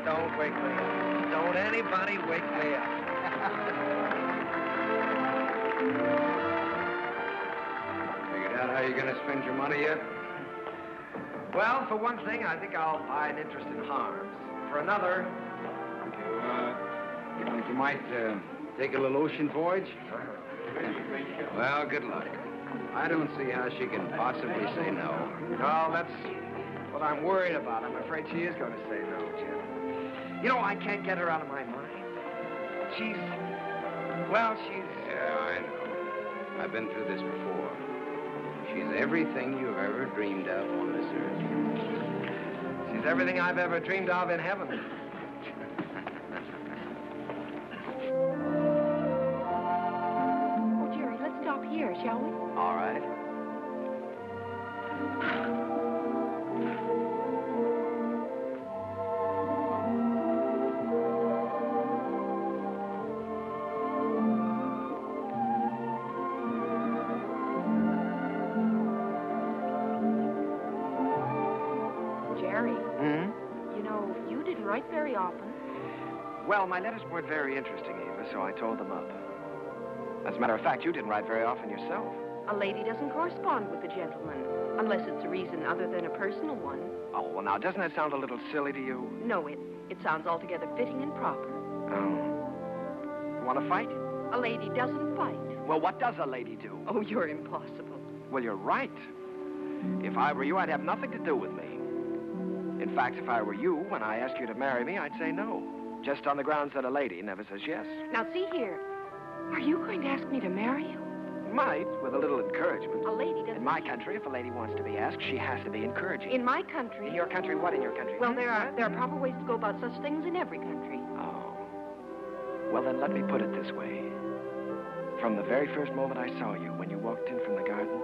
Don't wake me up. Don't anybody wake me up. Figured out how you're going to spend your money yet? Well, for one thing, I think I'll buy an interest in Harms. For another... You think you might take a little ocean voyage? Well, good luck. I don't see how she can possibly say no. No, that's what I'm worried about. I'm afraid she is going to say no, Jim. You know, I can't get her out of my mind. She's... Yeah, I know. I've been through this before. She's everything you've ever dreamed of on this earth. She's everything I've ever dreamed of in heaven. Oh, Jerry, let's stop here, shall we? All right. Write very often. Well, my letters weren't very interesting, Eva, so I tore them up. As a matter of fact, you didn't write very often yourself. A lady doesn't correspond with a gentleman, unless it's a reason other than a personal one. Oh, well, now, doesn't that sound a little silly to you? No, it sounds altogether fitting and proper. Oh. You want to fight? A lady doesn't fight. Well, what does a lady do? Oh, you're impossible. Well, you're right. If I were you, I'd have nothing to do with me. In fact, if I were you, when I asked you to marry me, I'd say no. Just on the grounds that a lady never says yes. Now, see here. Are you going to ask me to marry you? Might, with a little encouragement. A lady doesn't... In my country, if a lady wants to be asked, she has to be encouraging. In my country... In your country? What in your country? Well, there are proper ways to go about such things in every country. Oh. Well, then let me put it this way. From the very first moment I saw you, when you walked in from the garden,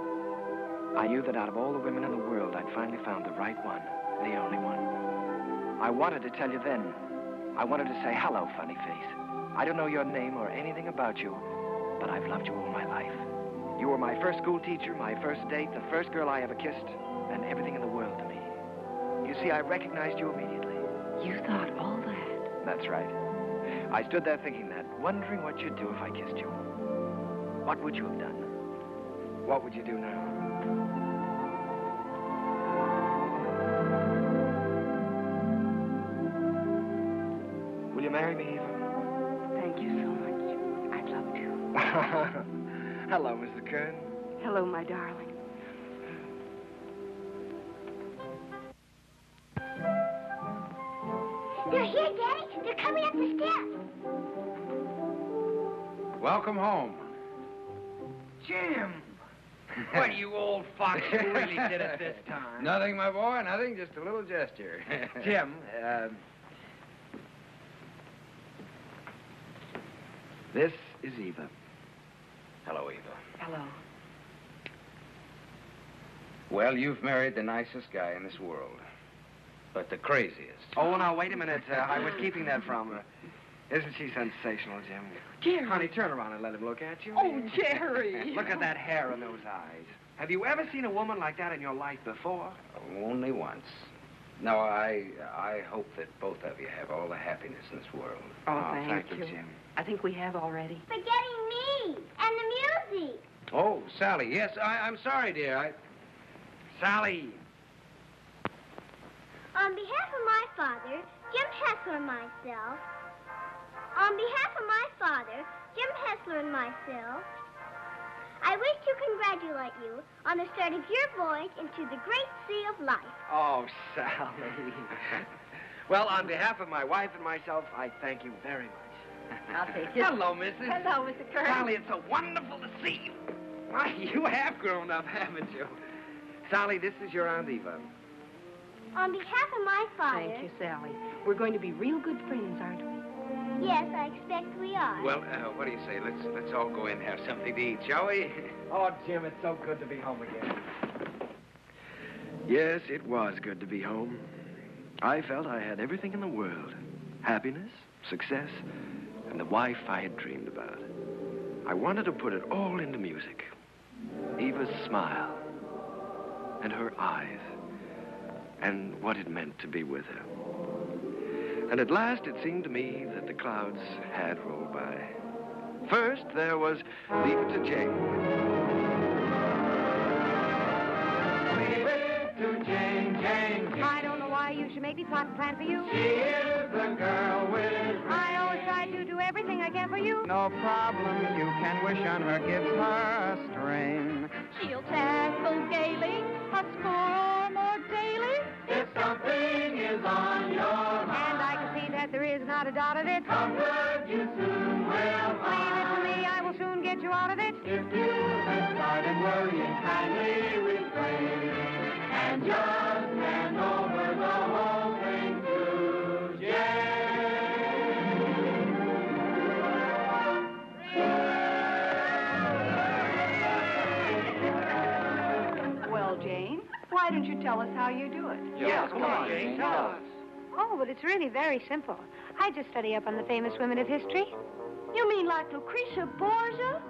I knew that out of all the women in the world, I'd finally found the right one, the only one. I wanted to tell you then. I wanted to say, hello, funny face. I don't know your name or anything about you, but I've loved you all my life. You were my first school teacher, my first date, the first girl I ever kissed, and everything in the world to me. You see, I recognized you immediately. You thought all that? That's right. I stood there thinking that, wondering what you'd do if I kissed you. What would you have done? What would you do now? Will you marry me, Eva? Thank you so much. I'd love to. Hello, Mr. Kern. Hello, my darling. They're here, Daddy. They're coming up the steps. Welcome home. Jim! What, you old fox, you really did it this time. Nothing, my boy, nothing, just a little gesture. Jim, this is Eva. Hello, Eva. Hello. Well, you've married the nicest guy in this world, but the craziest. Oh, now, wait a minute. I was keeping that from her. Isn't she sensational, Jim? Jerry. Honey, turn around and let him look at you. Oh, Jerry. Look at that hair and those eyes. Have you ever seen a woman like that in your life before? Only once. No, I hope that both of you have all the happiness in this world. Oh, thank you, Jim. I think we have already. Forgetting me and the music. Oh, Sally, yes, I'm sorry, dear. Sally. On behalf of my father, Jim Hessler and myself. On behalf of my father, Jim Hessler and myself, I wish to congratulate you on the start of your voyage into the great sea of life. Oh, Sally. Well, on behalf of my wife and myself, I thank you very much. I'll take it. Hello, Mrs. Hello, Mr. Kern. Sally, it's so wonderful to see you. Why, you have grown up, haven't you? Sally, this is your Aunt Eva. On behalf of my father... Thank you, Sally. We're going to be real good friends, aren't we? Yes, I expect we are. Well, what do you say? Let's all go in and have something to eat, shall we? Oh, Jim, it's so good to be home again. Yes, it was good to be home. I felt I had everything in the world. Happiness, success, and the wife I had dreamed about. I wanted to put it all into music. Eva's smile, and her eyes, and what it meant to be with her. And at last it seemed to me that the clouds had rolled by. First, there was Leave It to Jane. Leave it to Jane, Jane, Jane. I don't know why you should make me plot and plan for you. She is the girl with... I always try to do everything I can for you. No problem, you can wish on her, gives her a string. She'll tackle gaily, a score or more daily. If something is on your mind, And I can see that there is not a doubt of it. comfort you soon will Leave it to find. me, I will soon get you out of it. If you have started worrying, kindly refrain and just hand over the whole thing to Jane. Well, Jane, why don't you tell us how you do it? Yes, come on, Jane, tell us. Oh, but it's really very simple. I just study up on the famous women of history. You mean like Lucretia Borgia?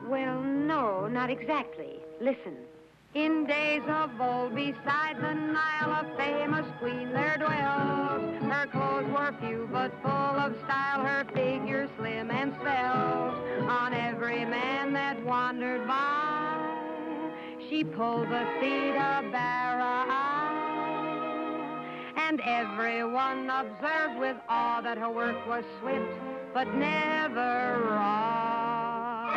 Well, no, not exactly. Listen. In days of old, beside the Nile, a famous queen there dwelt. Her clothes were few, but full of style, her figure slim and svelte. On every man that wandered by, she pulled the feet of Bara. And everyone observed with awe that her work was swift, but never raw.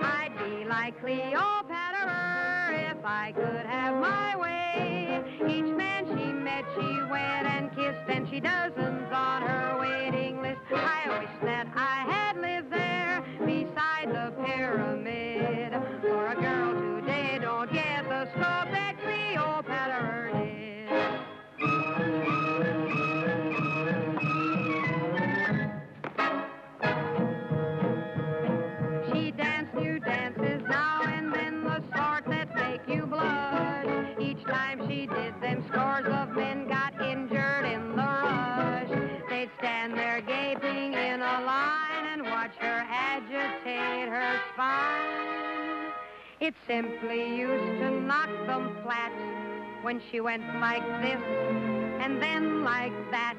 I'd be like Cleopatra if I could have my way. Each man she met, she wed and kissed, and she dozens on her waiting list. I wish that I had lived there beside the pyramid. For a girl today don't get the scope that Cleopatra did. line and watch her agitate her spine. It simply used to knock them flat when she went like this and then like that.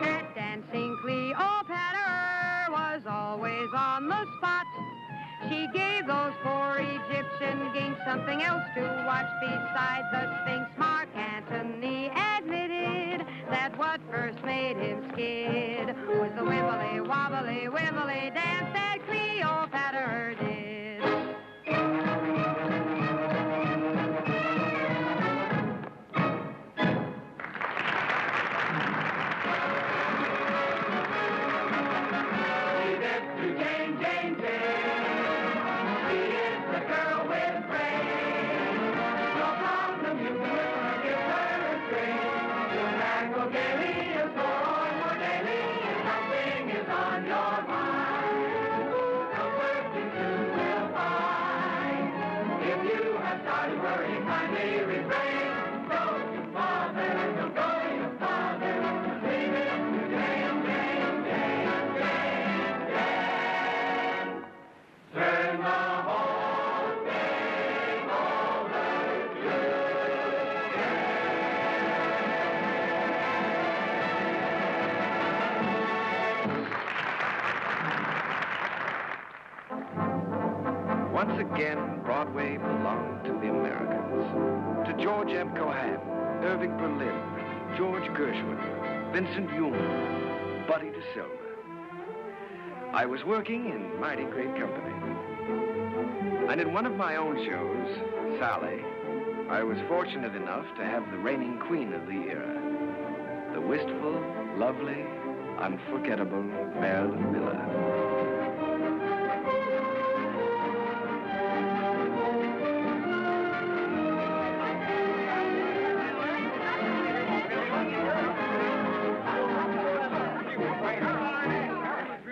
That dancing Cleopatra was always on the spot. She gave those poor Egyptian kings something else to watch besides the Sphinx. Mark Antony admitted that what first made him skid was the wibbly wobbly wibbly dance that Cleopatra did. Once again, Broadway belonged to the Americans. To George M. Cohan, Irving Berlin, George Gershwin, Vincent Youm, Buddy DeSilva. I was working in mighty great company. And in one of my own shows, Sally, I was fortunate enough to have the reigning queen of the era, the wistful, lovely, unforgettable Marilyn Miller.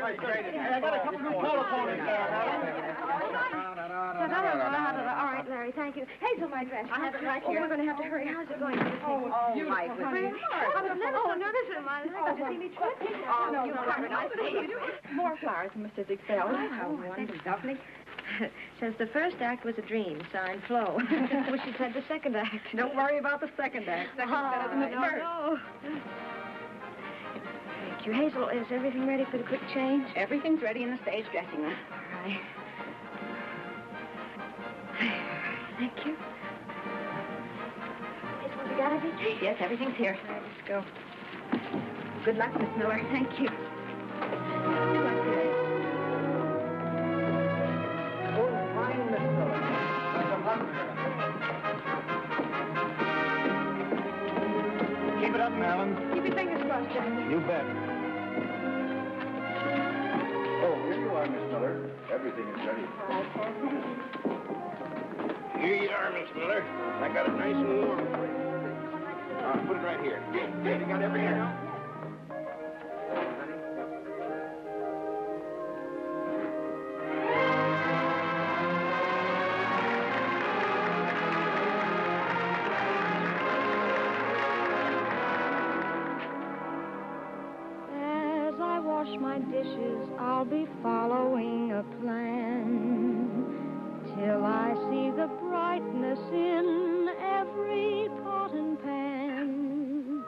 I got a couple new polo ponies there. All right, Larry, thank you. Hazel, my dress. I have it right here. We're going to have to hurry. How's it going? My goodness. No, this is mine. Did you see me trip? Oh, you covered up. More flowers from Mr. Ziegfeld. Oh, how wonderful. Says the first act was a dream, signed Flo. Well, she said the second act. Don't worry about the second act. Second's better than the first. No. Thank you. Hazel, is everything ready for the quick change? Everything's ready in the stage dressing room. All right. Thank you. Hazel, you got everything? Yes, everything's here. All right, let's go. Good luck, Miss Miller. Thank you. Good luck, Larry. Oh, fine, Miss Miller. Keep it up, Marilyn. Keep your fingers crossed, Jackie. You bet. Oh, here you are, Miss Miller. Everything is ready. All right, Sam. Here you are, Miss Miller. I got it nice and warm for you. Put it right here. You got everything now? As I wash my dishes, I'll be following a plan till I see the brightness in every pot and pan.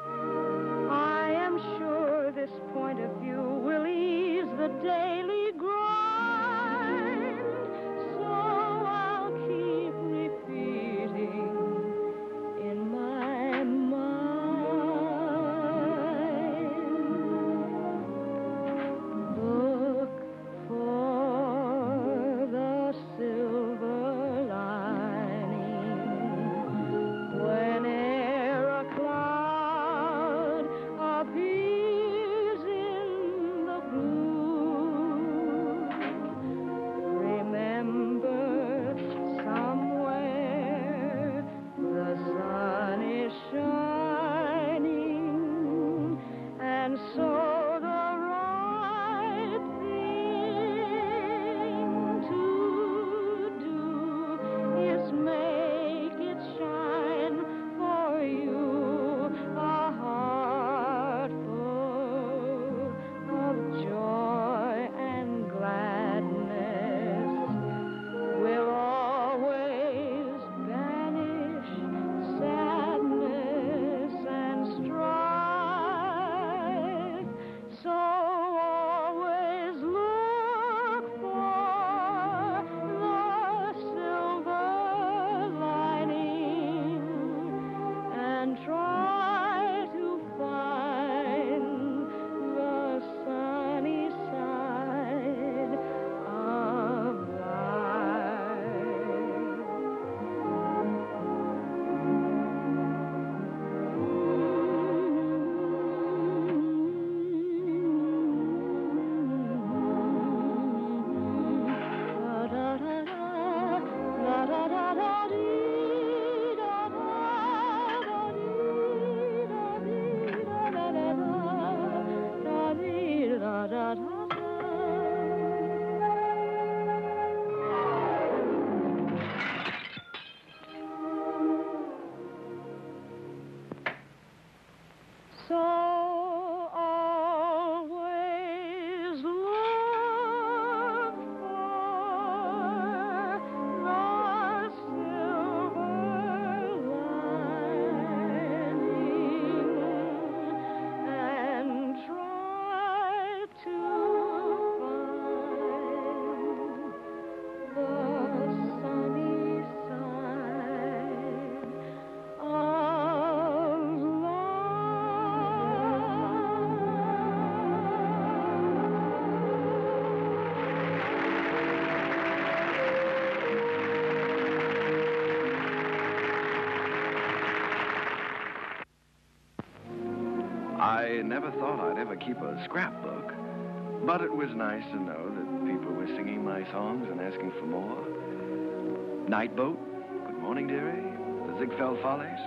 I am sure this point of view will ease the daily grind, so I'll keep repeating in my mind. Look for the silver lining whenever never thought I'd ever keep a scrapbook. But it was nice to know that people were singing my songs and asking for more. Night Boat, Good Morning, Dearie, the Ziegfeld Follies.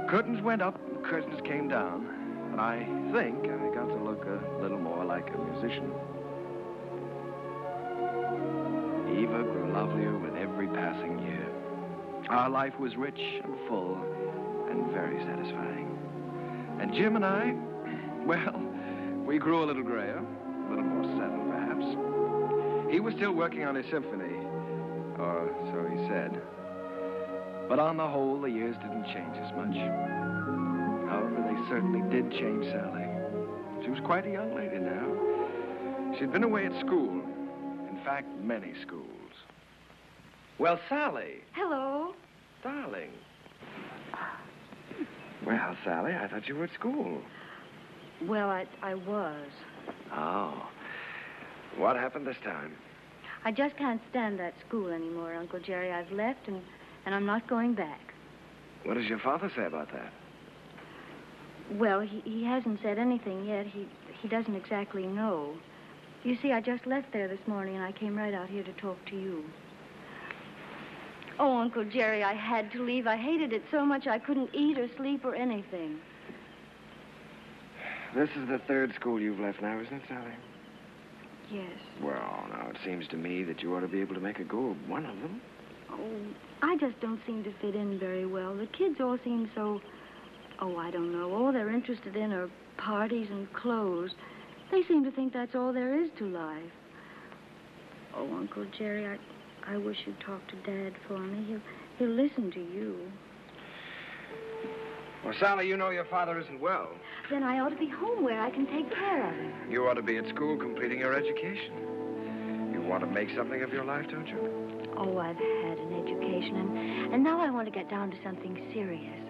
Curtains went up, and curtains came down. And I think I got to look a little more like a musician. Eva grew lovelier with every passing year. Our life was rich and full and very satisfying. And Jim and I, well, we grew a little grayer, a little more settled, perhaps. He was still working on his symphony, or so he said. But on the whole, the years didn't change as much. However, they certainly did change Sally. She was quite a young lady now. She'd been away at school. In fact, many schools. Well, Sally. Hello. Darling. Well, Sally, I thought you were at school. Well, I was. Oh. What happened this time? I just can't stand that school anymore, Uncle Jerry. I've left, and I'm not going back. What does your father say about that? Well, he hasn't said anything yet. He doesn't exactly know. You see, I just left there this morning, and I came right out here to talk to you. Oh, Uncle Jerry, I had to leave. I hated it so much I couldn't eat or sleep or anything. This is the third school you've left now, isn't it, Sally? Yes. Well, now, it seems to me that you ought to be able to make a go of one of them. Oh, I just don't seem to fit in very well. The kids all seem so... Oh, I don't know. All they're interested in are parties and clothes. They seem to think that's all there is to life. Oh, Uncle Jerry, I wish you'd talk to Dad for me. He'll listen to you. Well, Sally, you know your father isn't well. Then I ought to be home where I can take care of him. You ought to be at school completing your education. You want to make something of your life, don't you? Oh, I've had an education, and now I want to get down to something serious.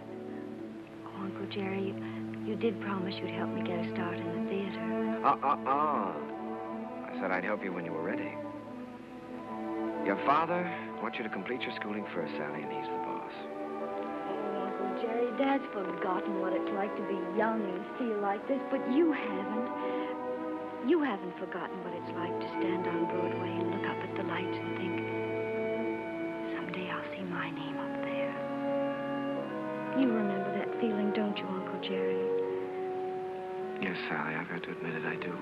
Oh, Uncle Jerry, you did promise you'd help me get a start in the theater. I said I'd help you when you were ready. Your father wants you to complete your schooling first, Sally, and he's the boss. Oh, Uncle Jerry, Dad's forgotten what it's like to be young and feel like this, but you haven't. You haven't forgotten what it's like to stand on Broadway and look up at the lights and think, someday I'll see my name up there. You remember that feeling, don't you, Uncle Jerry? Yes, Sally, I've got to admit it, I do.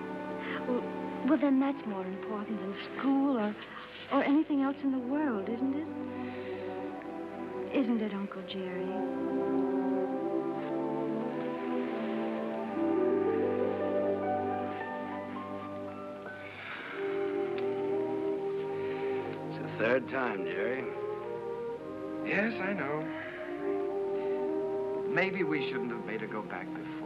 Well, then that's more important than school or anything else in the world, isn't it? Isn't it, Uncle Jerry? It's the third time, Jerry. Yes, I know. Maybe we shouldn't have made her go back before.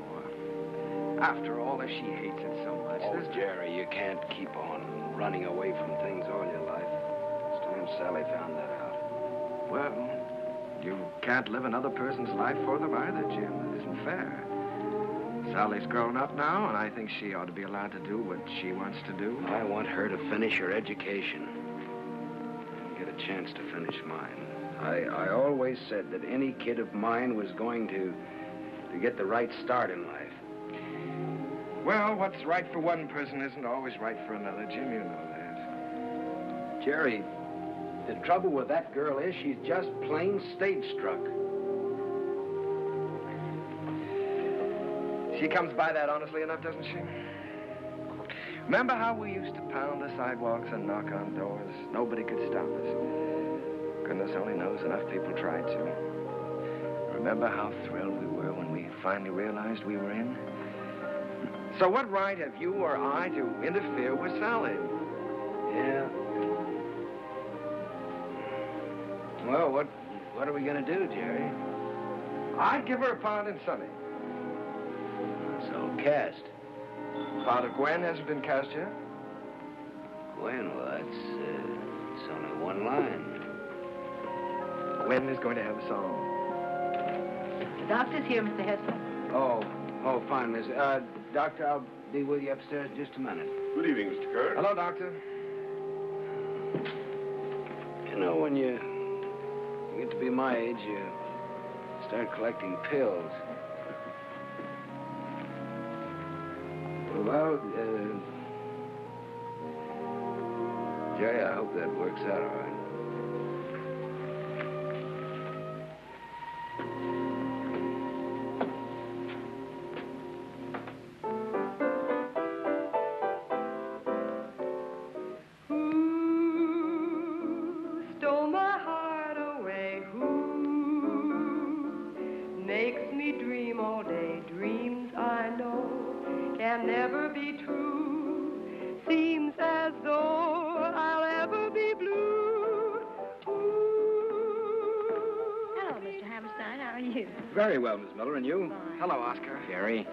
After all, if she hates it so much. Oh, Jerry, you can't keep on running away from things all your life. It's time Sally found that out. Well, you can't live another person's life for them either, Jim. That isn't fair. Sally's grown up now, and I think she ought to be allowed to do what she wants to do. I want her to finish her education and get a chance to finish mine. I always said that any kid of mine was going to get the right start in life. Well, what's right for one person isn't always right for another, Jim. You know that. Jerry, the trouble with that girl is she's just plain stage-struck. She comes by that honestly enough, doesn't she? Remember how we used to pound the sidewalks and knock on doors? Nobody could stop us. Goodness only knows enough people tried to. Remember how thrilled we were when we finally realized we were in? So what right have you or I to interfere with Sally? Yeah. Well, what are we going to do, Jerry? I'd give her a part in Sonny. So, cast. Part of Gwen hasn't been cast yet? Gwen, well, it's only one line. Gwen is going to have a song. The doctor's here, Mr. Hester. Oh, fine, Miss. Doctor, I'll be with you upstairs in just a minute. Good evening, Mr. Kern. Hello, Doctor. You know, when you get to be my age, you start collecting pills. Well, Jerry, I hope that works out all right. Very well, Miss Miller, and you? Hello, Oscar. Jerry.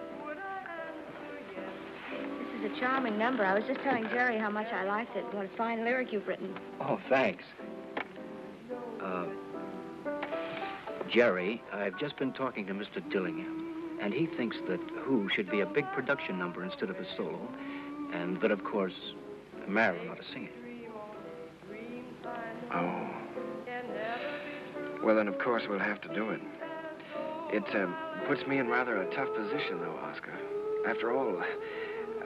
This is a charming number. I was just telling Jerry how much I liked it. What a fine lyric you've written. Oh, thanks. Jerry, I've just been talking to Mr. Dillingham, and he thinks that Who should be a big production number instead of a solo, and that, of course, Marilyn ought to sing it. Oh. Well, then, of course, we'll have to do it. It puts me in rather a tough position, though, Oscar. After all,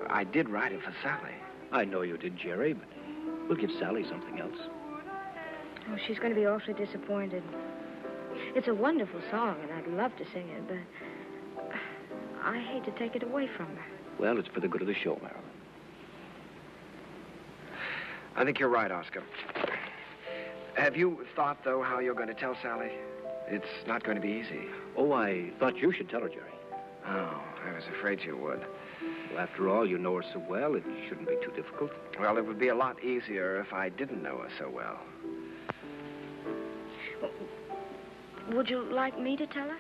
I did write it for Sally. I know you did, Jerry, but we'll give Sally something else. Oh, she's going to be awfully disappointed. It's a wonderful song, and I'd love to sing it, but I hate to take it away from her. Well, it's for the good of the show, Marilyn. I think you're right, Oscar. Have you thought, though, how you're going to tell Sally? It's not going to be easy. Oh, I thought you should tell her, Jerry. Oh, I was afraid you would. Well, after all, you know her so well, it shouldn't be too difficult. Well, it would be a lot easier if I didn't know her so well. Would you like me to tell her?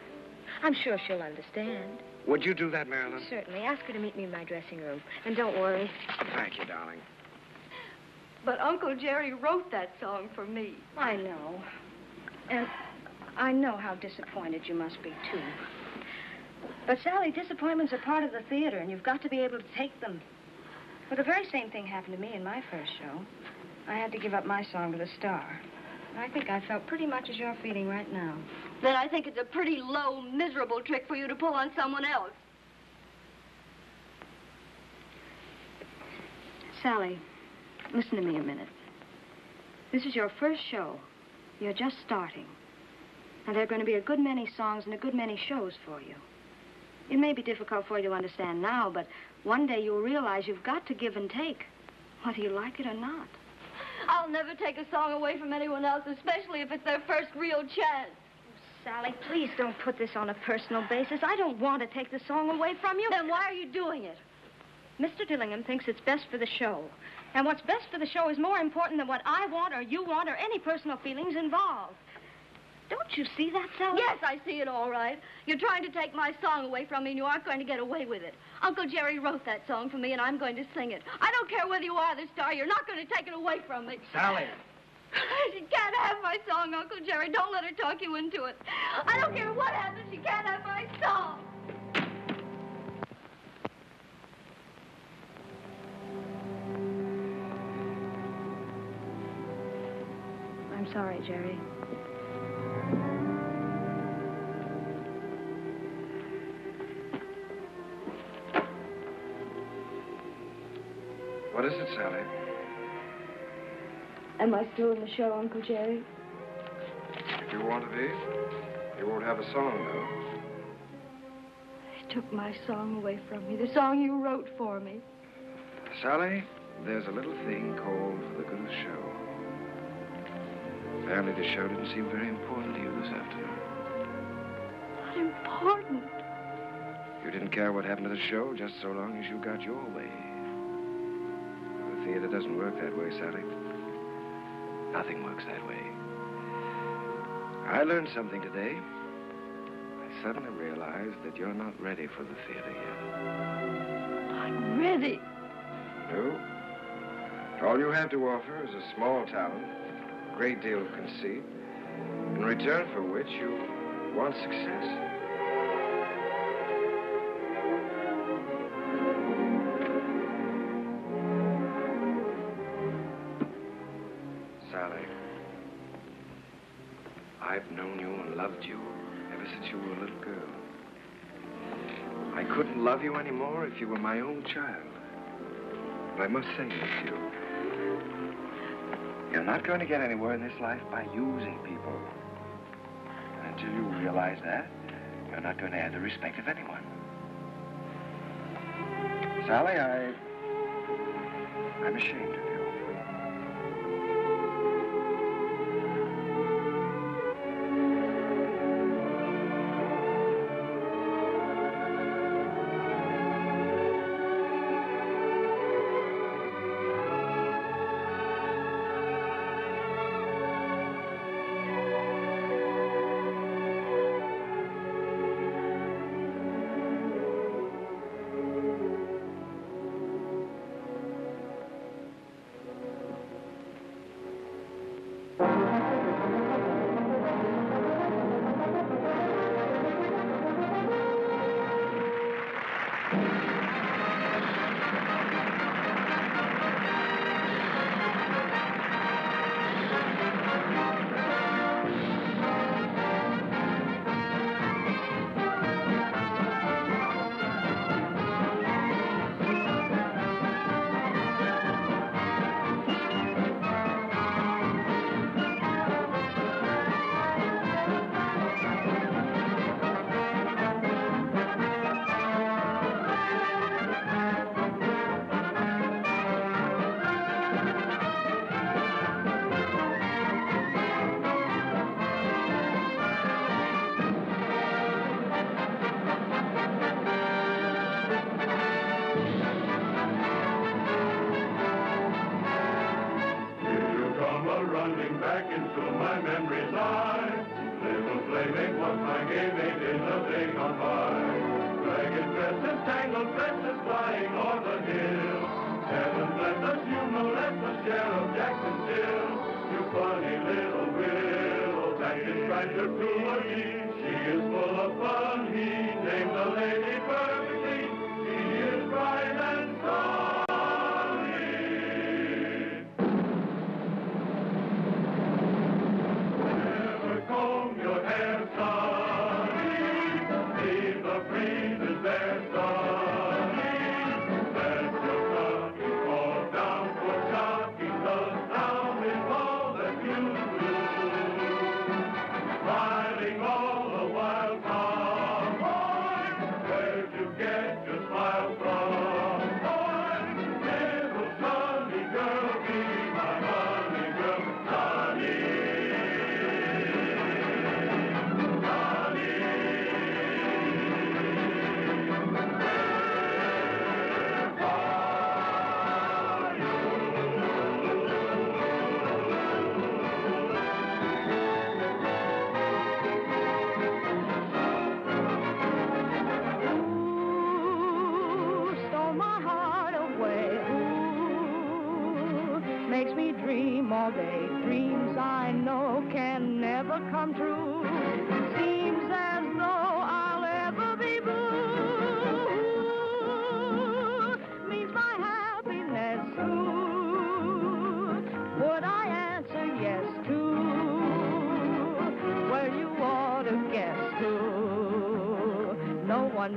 I'm sure she'll understand. Would you do that, Marilyn? Certainly. Ask her to meet me in my dressing room. And don't worry. Thank you, darling. But Uncle Jerry wrote that song for me. I know. And I know how disappointed you must be, too. But, Sally, disappointments are part of the theater, and you've got to be able to take them. Well, the very same thing happened to me in my first show. I had to give up my song to the star. I think I felt pretty much as you're feeling right now. Then I think it's a pretty low, miserable trick for you to pull on someone else. Sally, listen to me a minute. This is your first show. You're just starting. And there are going to be a good many songs and a good many shows for you. It may be difficult for you to understand now, but one day you'll realize you've got to give and take, whether you like it or not. I'll never take a song away from anyone else, especially if it's their first real chance. Sally, please don't put this on a personal basis. I don't want to take the song away from you. Then why are you doing it? Mr. Dillingham thinks it's best for the show. And what's best for the show is more important than what I want or you want or any personal feelings involved. Don't you see that, Sally? Yes, I see it all right. You're trying to take my song away from me, and you aren't going to get away with it. Uncle Jerry wrote that song for me, and I'm going to sing it. I don't care whether you are the star. You're not going to take it away from me. Sally! She can't have my song, Uncle Jerry. Don't let her talk you into it. I don't care what happens. She can't have my song. I'm sorry, Jerry. What is it, Sally? Am I still in the show, Uncle Jerry? If you want to be. You won't have a song, though. He took my song away from me, the song you wrote for me. Sally, there's a little thing called For the Good of the Show. Apparently the show didn't seem very important to you this afternoon. Not important? You didn't care what happened to the show just so long as you got your way. The theater doesn't work that way, Sally. Nothing works that way. I learned something today. I suddenly realized that you're not ready for the theater yet. I'm ready. No. All you have to offer is a small talent, a great deal of conceit, in return for which you want success. Sally, I've known you and loved you ever since you were a little girl. I couldn't love you anymore if you were my own child. But I must say this to you. You're not going to get anywhere in this life by using people. And until you realize that, you're not going to have the respect of anyone. Sally, I'm ashamed of you.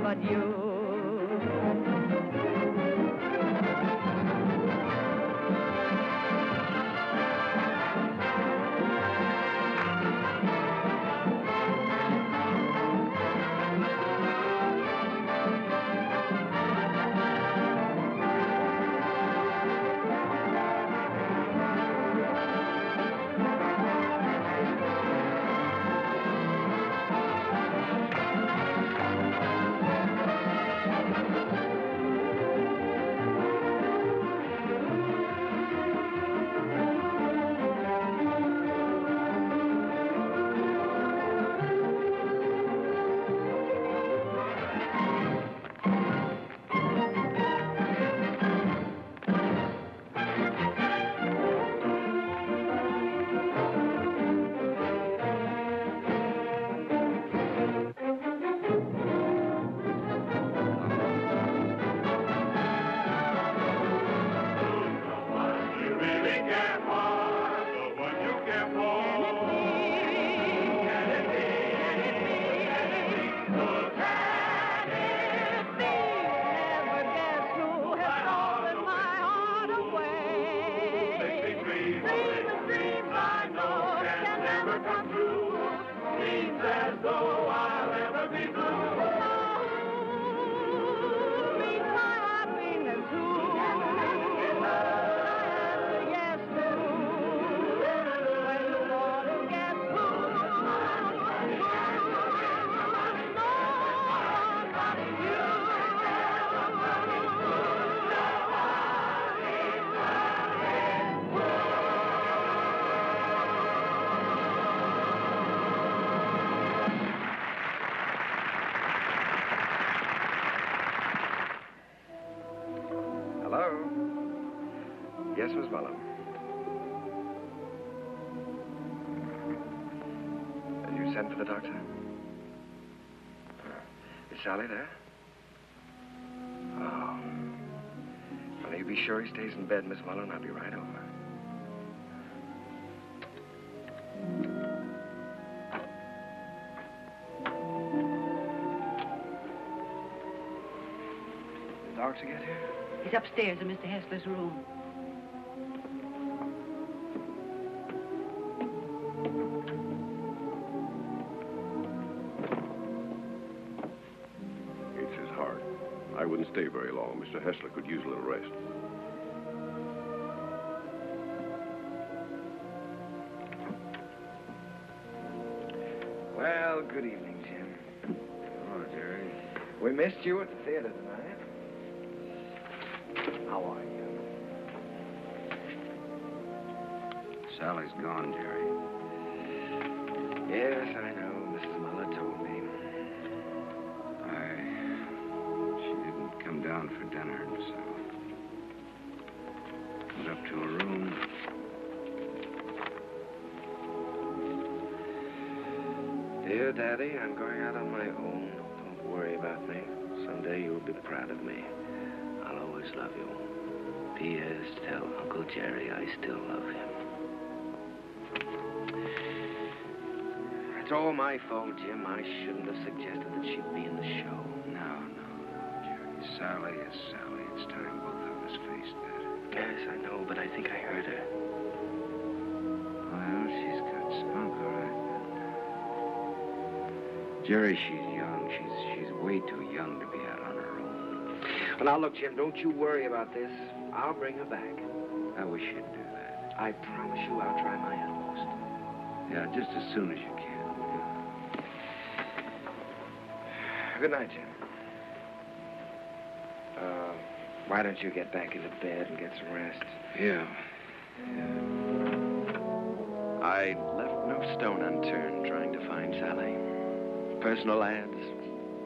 But you. Hello? Yes, Miss Mullum. You sent for the doctor? Is Sally there? Oh. Well, you be sure he stays in bed, Miss Mullum. I'll be right over. The doctor get here? He's upstairs in Mr. Hessler's room. It's his heart. I wouldn't stay very long. Mr. Hessler could use a little rest. Well, good evening, Jim. Oh, Jerry. We missed you at the theater tonight. How are you? Sally's gone, Jerry. Yes, I know. Mrs. Muller told me. She didn't come down for dinner, so went up to her room. Dear Daddy, I'm going out on my own. Don't worry about me. Someday you'll be proud of me. I'll always love you. P.S. Tell Uncle Jerry I still love him. It's all my fault, Jim. I shouldn't have suggested that she'd be in the show. No, Jerry. Sally is Sally. It's time both of us faced that. Yes, I know, but I think I heard her. Well, she's got spunk, all right. Jerry, she's young. She's way too young to be out on her own. Well, now, look, Jim, don't you worry about this. I'll bring her back. I wish you'd do that. I promise you I'll try my utmost. Yeah, just as soon as you can. Good night, Jim. Why don't you get back into bed and get some rest? Yeah. I left no stone unturned trying to find Sally. Personal ads,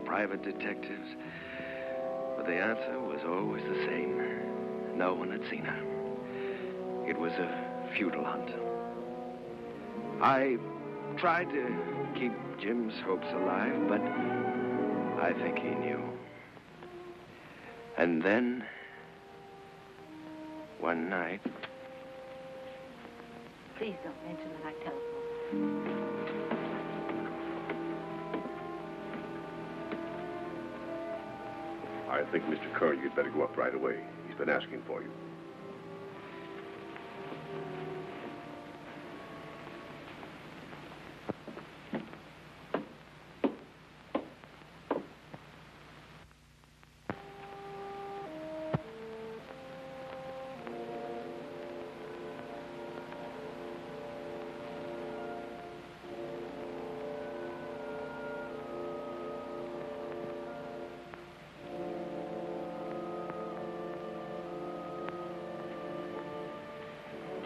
private detectives. But the answer was always the same. No one had seen her. It was a futile hunt. I tried to keep Jim's hopes alive, but I think he knew. And then, one night... Please don't mention that I telephoned. I think, Mr. Kern, you'd better go up right away. He's been asking for you.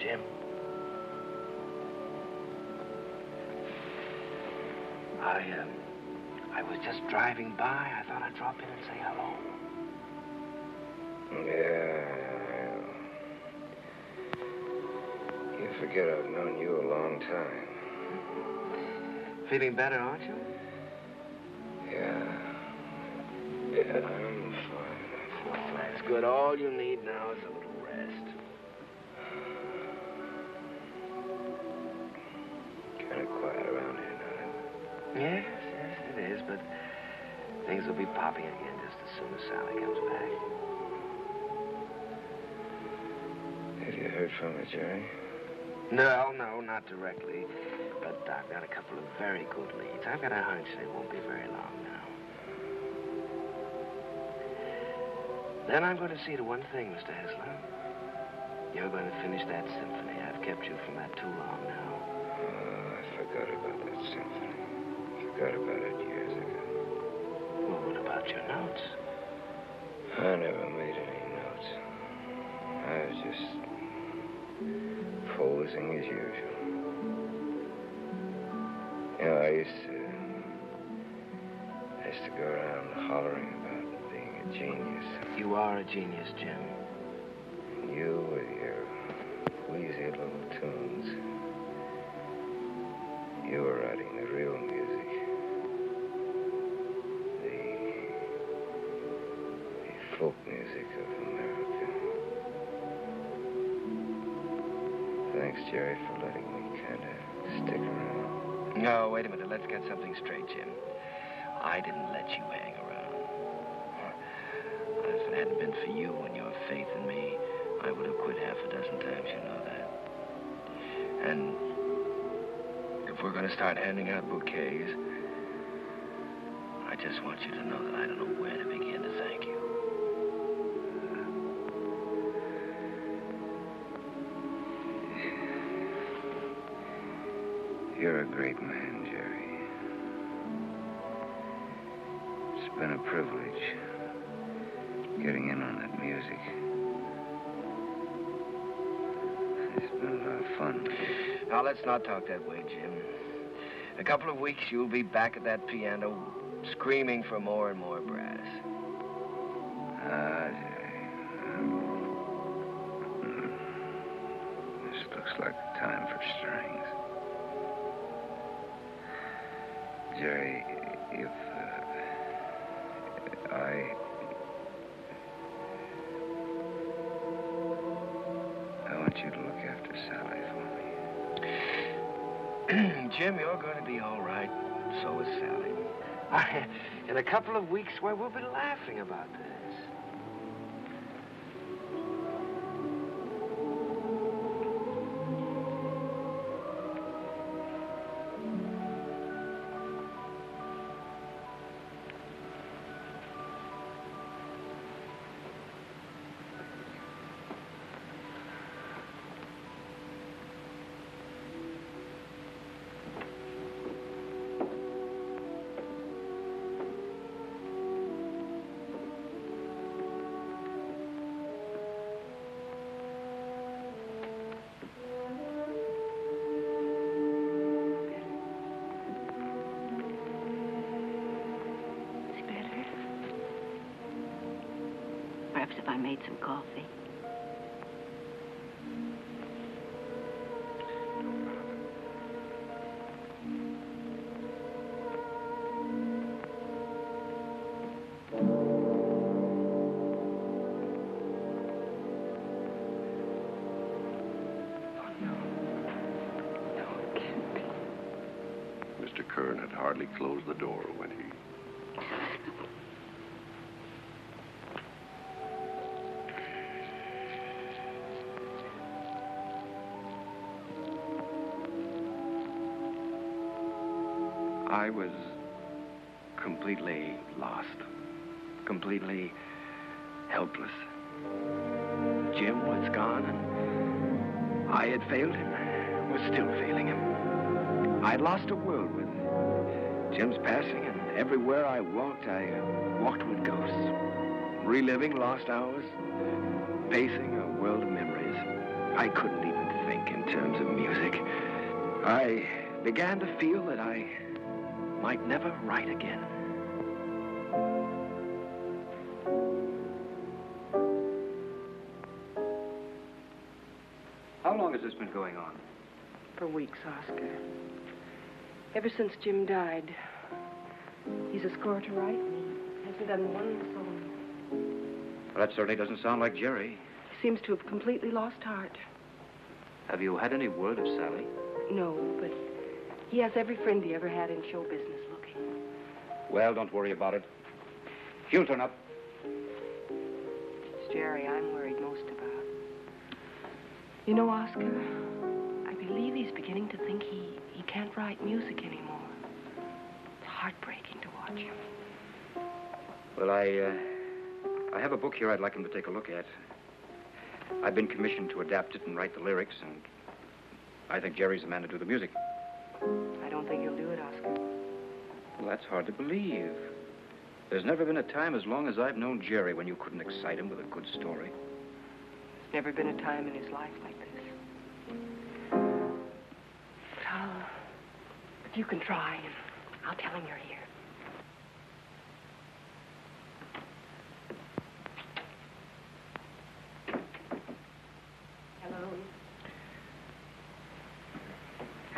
Jim. I was just driving by. I thought I'd drop in and say hello. Yeah. You forget I've known you a long time. Feeling better, aren't you? Yeah, I'm fine. That's good. All you need now is a little rest. Kind of quiet around here now. Yes, it is, but things will be popping again just as soon as Sally comes back. Have you heard from her, Jerry? No, not directly. But I've got a couple of very good leads. I've got a hunch they won't be very long now. Then I'm going to see to one thing, Mr. Hessler. You're going to finish that symphony. I've kept you from that too long now. Oh, I forgot about that symphony. Forgot about it years ago. Well, what about your notes? I never made any notes. I was just posing as usual. You know, I used to go around hollering about being a genius. You are a genius, Jim. You with your wheezy little tunes. You were writing the real music. The folk music of America. Thanks, Jerry, for letting me kind of stick around. No, wait a minute. Let's get something straight, Jim. I didn't let you hang around. If it hadn't been for you and your faith in me, I would have quit half a dozen times, you know that. And if we're going to start handing out bouquets, I just want you to know that I don't know where to begin to thank you. You're a great man, Jerry. It's been a privilege getting in on that music. It's been a lot of fun. Now, let's not talk that way, Jim. In a couple of weeks, you'll be back at that piano, screaming for more and more brass. This looks like the time for strings. Jerry, if I want you to look after Sally for me. Jim, you're going to be all right. So is Sally. In a couple of weeks, why, we'll be laughing about this. Perhaps if I made some coffee. Mr. Kern had hardly closed the door when he... I was completely lost, completely helpless. Jim was gone, and I had failed him, was still failing him. I'd lost a world with Jim's passing, and everywhere I walked with ghosts, reliving lost hours, pacing a world of memories. I couldn't even think in terms of music. I began to feel that I might never write again. How long has this been going on? For weeks, Oscar. Ever since Jim died. He's a score to write me. Hasn't done one song. Well, that certainly doesn't sound like Jerry. He seems to have completely lost heart. Have you had any word of Sally? No, but he has every friend he ever had in show business looking. Well, don't worry about it. He'll turn up. It's Jerry I'm worried most about. You know, Oscar, I believe he's beginning to think he can't write music anymore. It's heartbreaking to watch him. Well, I have a book here I'd like him to take a look at. I've been commissioned to adapt it and write the lyrics, and I think Jerry's the man to do the music. I don't think he'll do it, Oscar. Well, that's hard to believe. There's never been a time as long as I've known Jerry when you couldn't excite him with a good story. There's never been a time in his life like this. But if you can try, I'll tell him you're here.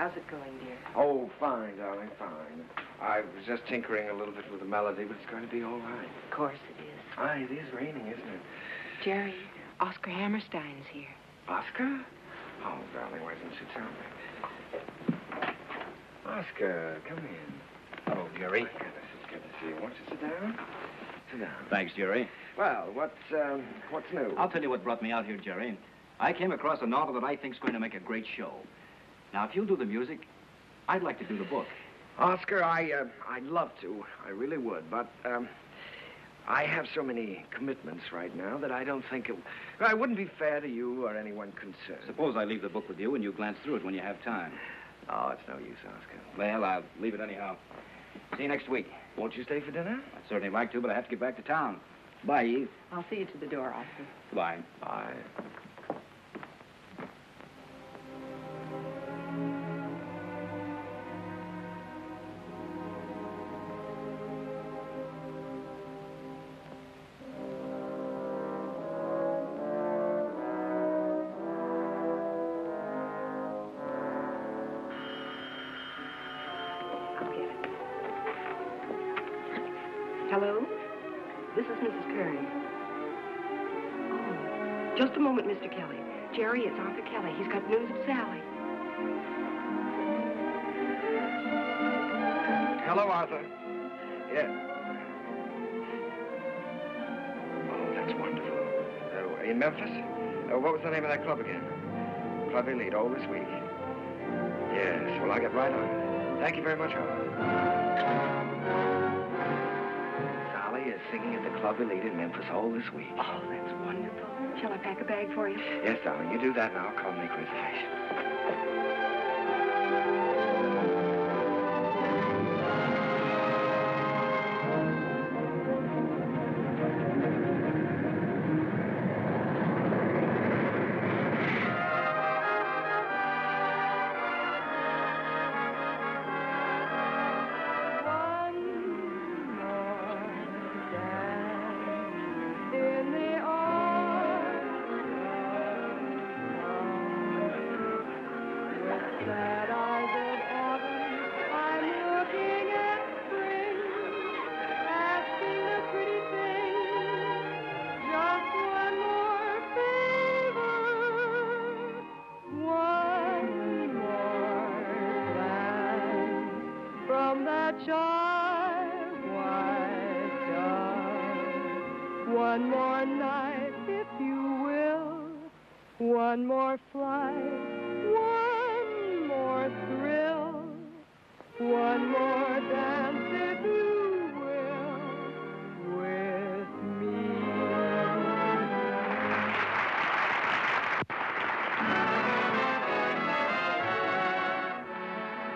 How's it going, dear? Oh, fine, darling, fine. I was just tinkering a little bit with the melody, but it's going to be all right. Of course it is. Aye, it is raining, isn't it? Jerry, Oscar Hammerstein's here. Oscar? Oh, darling, why didn't you tell me? Oscar, come in. Hello, Jerry. My goodness, it's good to see you. Won't you sit down? Sit down. Thanks, Jerry. Well, what's new? I'll tell you what brought me out here, Jerry. I came across a novel that I think's going to make a great show. Now, if you'll do the music, I'd like to do the book. Oscar, I'd love to. I really would, but, I have so many commitments right now that I don't think it wouldn't be fair to you or anyone concerned. Suppose I leave the book with you and you glance through it when you have time. Oh, it's no use, Oscar. Well, I'll leave it anyhow. See you next week. Won't you stay for dinner? I'd certainly like to, but I have to get back to town. Bye, Eve. I'll see you to the door, Oscar. Goodbye. Bye. Hello? This is Mrs. Kern. Oh, just a moment, Mr. Kelly. Jerry, it's Arthur Kelly. He's got news of Sally. Hello, Arthur. Yeah. Oh, that's wonderful. In Memphis? What was the name of that club again? Club Elite, all this week. Yes, well, I'll get right on it. Thank you very much, Arthur. Is singing at the Club Elite in Memphis all this week. Oh, that's wonderful. Shall I pack a bag for you? Yes, darling, you do that and I'll call and make reservations. One more night, if you will. One more flight, one more thrill. One more dance, if you will, with me.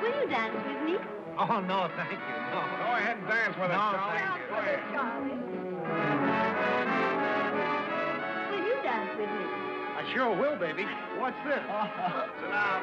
Will you dance with me? Oh, no, thank you. No. Go ahead and dance with us, Charlie. Thank you. Go ahead. Charlie. Will you dance with me? I sure will, baby. What's this? Sit down.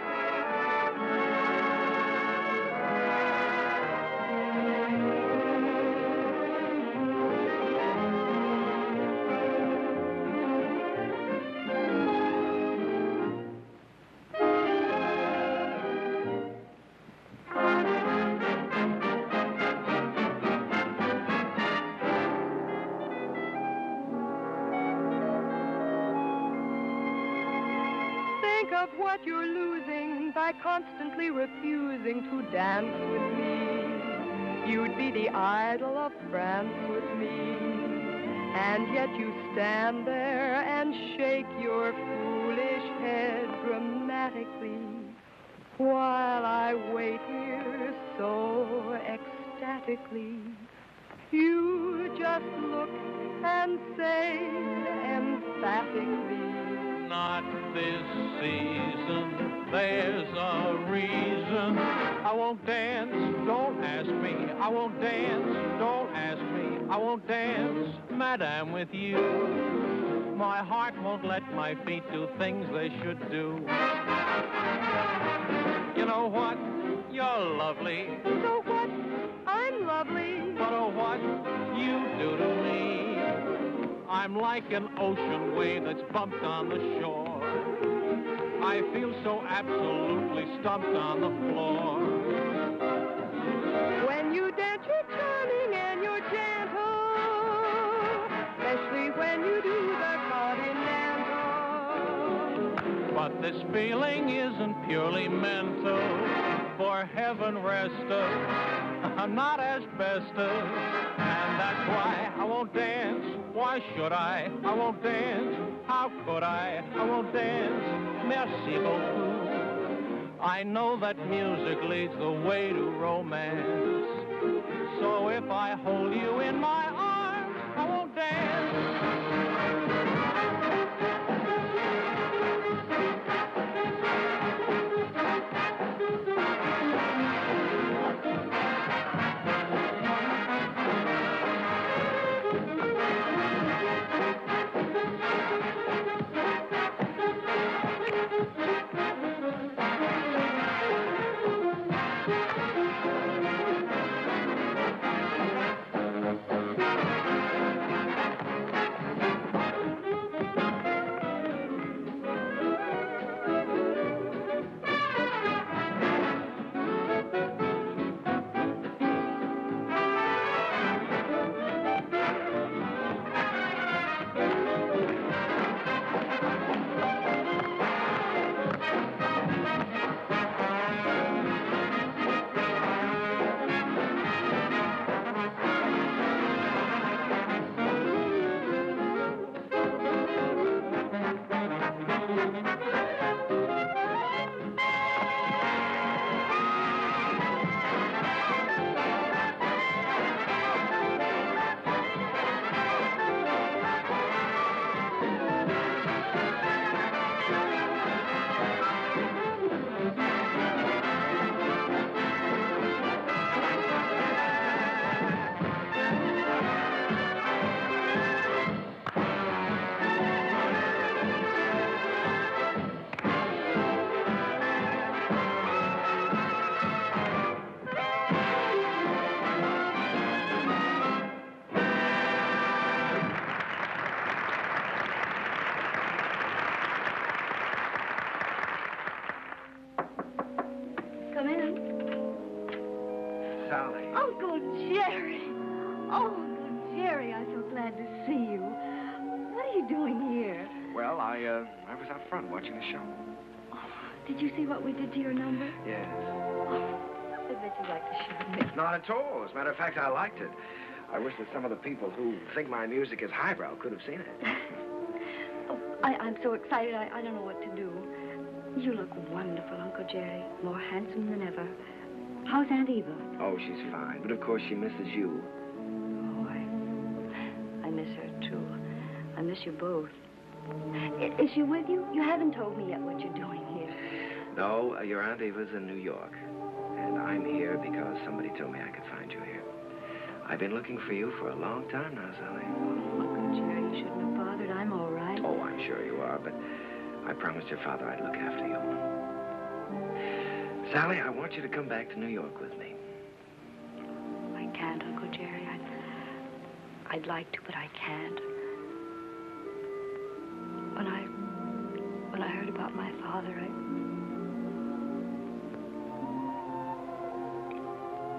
Think of what you're losing by constantly refusing to dance with me. You'd be the idol of France with me. And yet you stand there and shake your foolish head dramatically while I wait here so ecstatically. You just look and say emphatically, not this season, there's a reason. I won't dance, don't ask me. I won't dance, don't ask me. I won't dance, madam, with you. My heart won't let my feet do things they should do. You know what? You're lovely. So what? I'm lovely. But oh, what you do to me. I'm I'm like an ocean wave that's bumped on the shore. I feel so absolutely stumped on the floor. When you dance, you're charming and you're gentle, especially when you do the continental. But this feeling isn't purely mental, for heaven rest us, I'm not asbestos, and that's why I won't dance. Why should I? I won't dance. How could I? I won't dance. Merci beaucoup. I know that music leads the way to romance. So if I hold you in my arms, I won't dance. Come in. Sally. Uncle Jerry. Oh, Uncle Jerry, I'm so glad to see you. What are you doing here? Well, I was out front watching the show. Did you see what we did to your number? Yes. I bet you like the show. Not at all. As a matter of fact, I liked it. I wish that some of the people who think my music is highbrow could have seen it. I'm so excited, I don't know what to do. You look wonderful, Uncle Jerry. More handsome than ever. How's Aunt Eva? Oh, she's fine. But of course she misses you. Oh, I miss her, too. I miss you both. Is she with you? You haven't told me yet what you're doing here. No, your Aunt Eva's in New York. And I'm here because somebody told me I could find you here. I've been looking for you for a long time now, Sally. Oh, Uncle Jerry, you shouldn't have bothered. I'm all right. Oh, I'm sure you are, but I promised your father I'd look after you. Sally, I want you to come back to New York with me. I can't, Uncle Jerry. I'd like to, but I can't. When I heard about my father,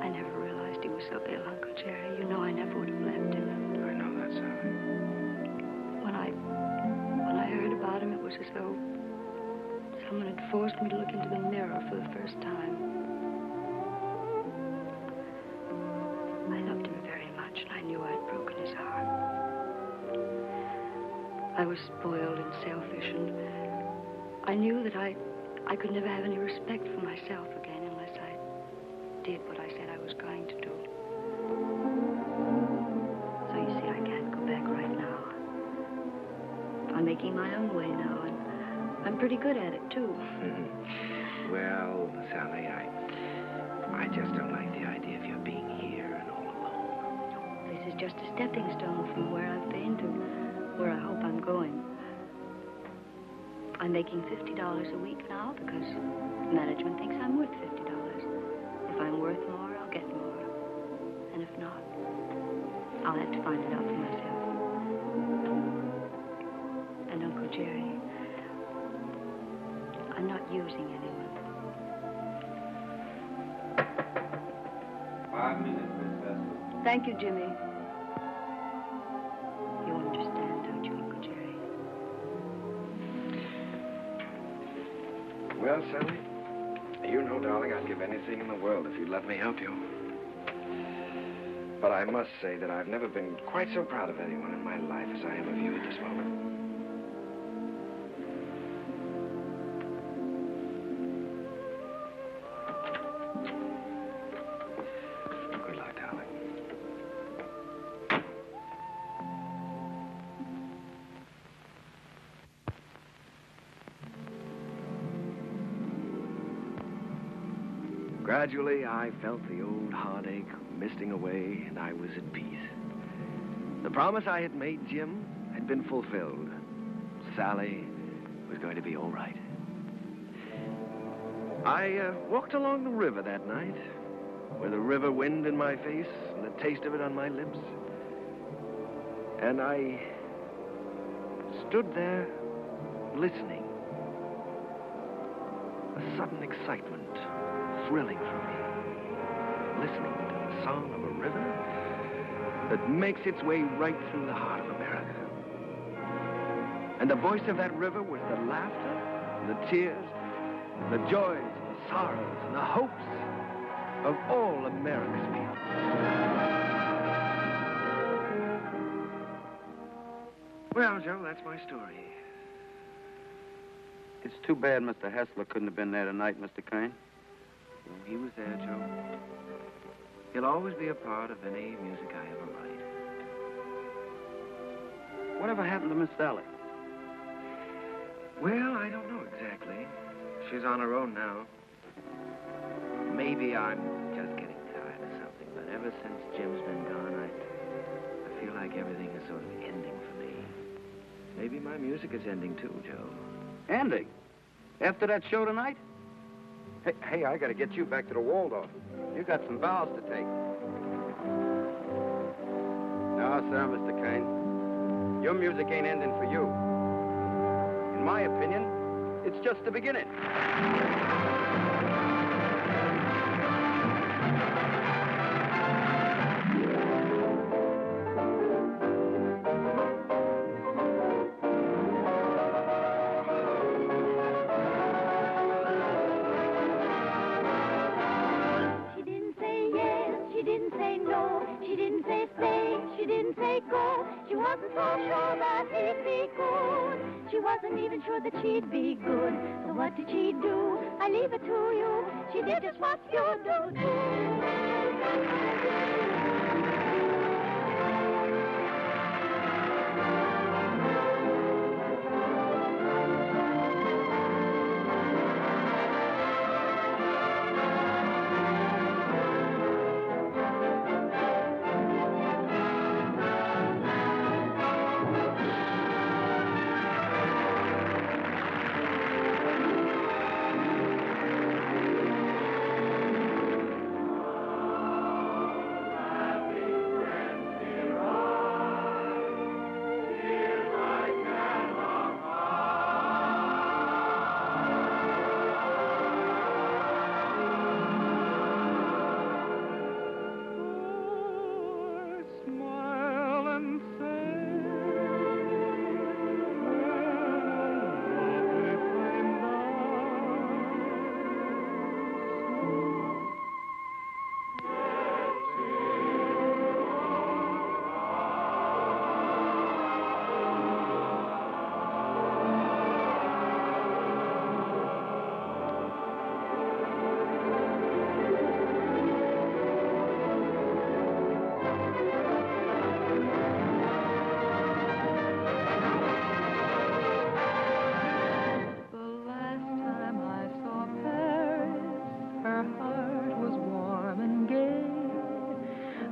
I never realized he was so ill, Uncle Jerry. You know I never would have left him. I know that, Sally. When I heard about him, it was as though someone had forced me to look into the mirror for the first time. I loved him very much, and I knew I'd broken his heart. I was spoiled and selfish, and I knew that I could never have any respect for myself again unless I did what I said I was going to do. So you see, I can't go back right now. I'm making my own way now, and I'm pretty good at it, too. Well, Sally, I just don't like the idea of you being here and all alone. This is just a stepping stone from where I've been to where I hope I'm going. I'm making $50 a week now because management thinks I'm worth $50. If I'm worth more, I'll get more. And if not, I'll have to find it out for myself. Jerry. I'm not using anyone. 5 minutes, Miss Hester. Thank you, Jimmy. You understand, don't you, Uncle Jerry? Well, Sally, you know, darling, I'd give anything in the world if you'd let me help you. But I must say that I've never been quite so proud of anyone in my life as I am of you at this moment. Good luck, darling. Gradually, I felt the old heartache misting away, and I was at peace. The promise I had made Jim had been fulfilled. Sally was going to be all right. I walked along the river that night, with the river wind in my face and the taste of it on my lips. And I stood there listening. A sudden excitement thrilling through me, listening to the song of a river that makes its way right through the heart of America. And the voice of that river was the laughter, and the tears, and the joys, and the sorrows, and the hopes of all America's people. Well, Joe, that's my story. It's too bad Mr. Hessler couldn't have been there tonight, Mr. Kern. He was there, Joe. He'll always be a part of any music I ever write. Whatever happened to Miss Sally? Well, I don't know exactly. She's on her own now. Maybe I'm just getting tired of something, but ever since Jim's been gone, I feel like everything is sort of ending for me. Maybe my music is ending too, Joe. Ending? After that show tonight? Hey, I gotta get you back to the Waldorf. You got some vows to take. No, sir, Mr. Kern. Your music ain't ending for you. In my opinion, it's just the beginning. Even sure that she'd be good. So what did she do? I leave it to you. She did just what you do.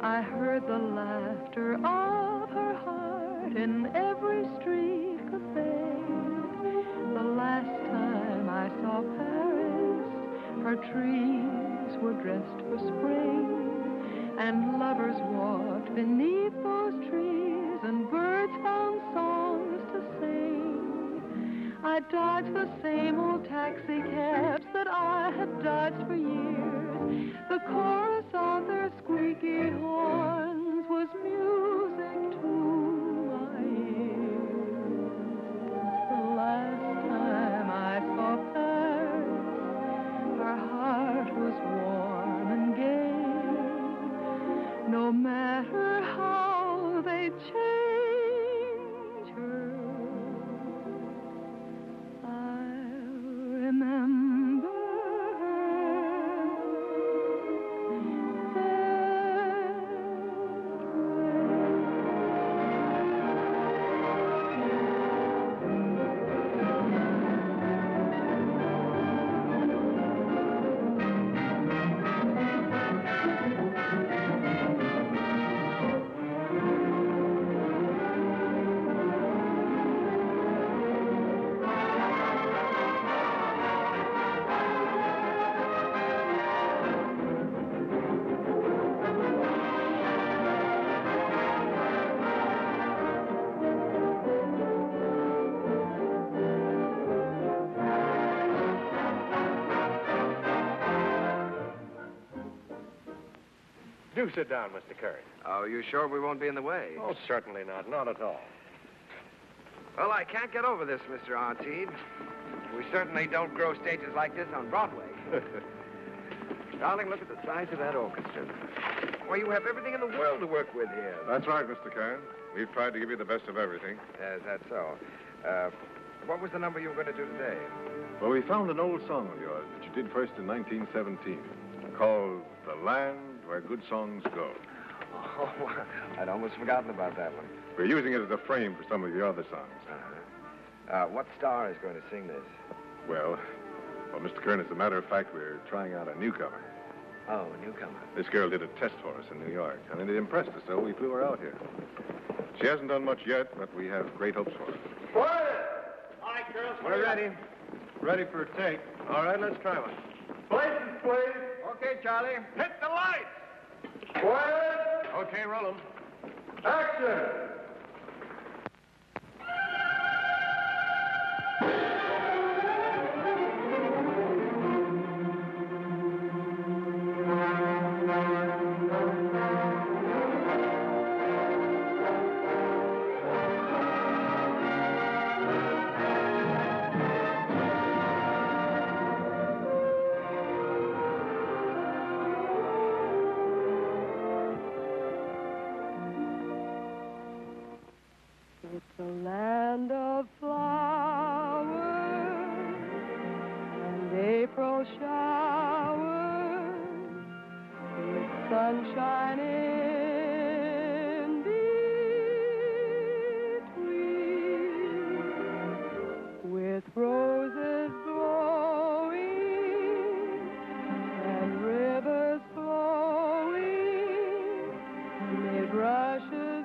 I heard the laughter of her heart in every street cafe. The last time I saw Paris, her trees were dressed for spring, and lovers walked beneath those trees, and birds found songs to sing. I dodged the same old taxi cabs that I had dodged for years. The chorus of their squeaky horns was music to my ears. The last time I saw Paris, her heart was warm and gay. No matter how they change her, I'll remember Do sit down, Mr. Kern. Oh, you sure we won't be in the way? Oh, certainly not. Not at all. Well, I can't get over this, Mr. Artide. We certainly don't grow stages like this on Broadway. Darling, look at the size of that orchestra. Why, you have everything in the world to work with here. That's right, Mr. Kern. We've tried to give you the best of everything. Is that so? What was the number you were going to do today? Well, we found an old song of yours that you did first in 1917, called The Land Where Good Songs Go. Oh, I'd almost forgotten about that one. We're using it as a frame for some of your other songs. What star is going to sing this? Well, Mr. Kern, as a matter of fact, we're trying out a newcomer. Oh, a newcomer. This girl did a test for us in New York, and it impressed us, so we flew her out here. She hasn't done much yet, but we have great hopes for her. Quiet! All right, girls. We're ready. Ready for a take. All right, let's try one. Places, please. Okay, Charlie. Hit the lights. Quiet. Okay, roll 'em. Action. It's a land of flowers and April showers with sunshine in between, with roses blowing and rivers flowing amid rushes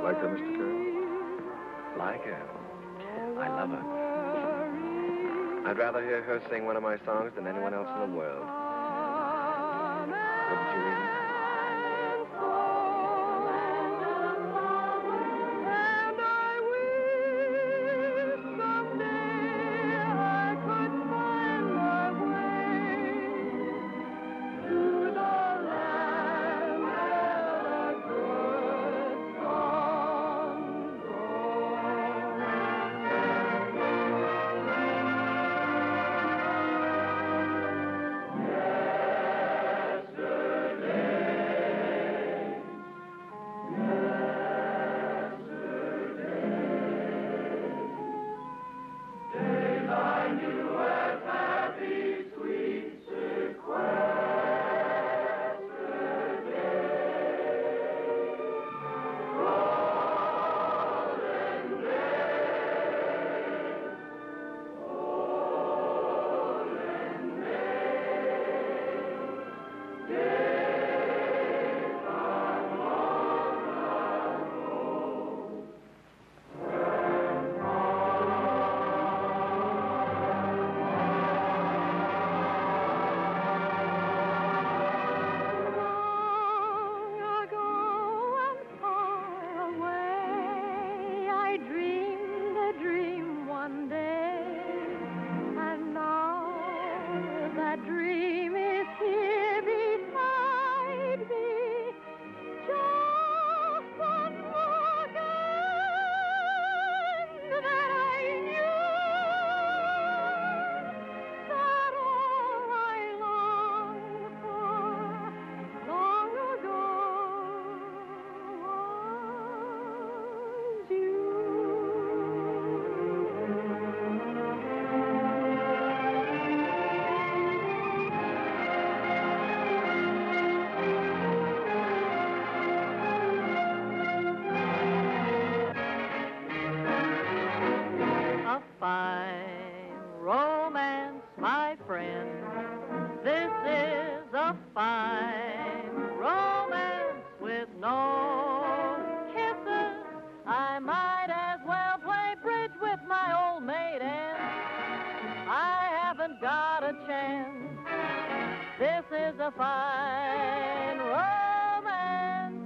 Like her, Mr. Kern? Like her? I love her. I'd rather hear her sing one of my songs than anyone else in the world. Wouldn't you, Rita? a fine romance.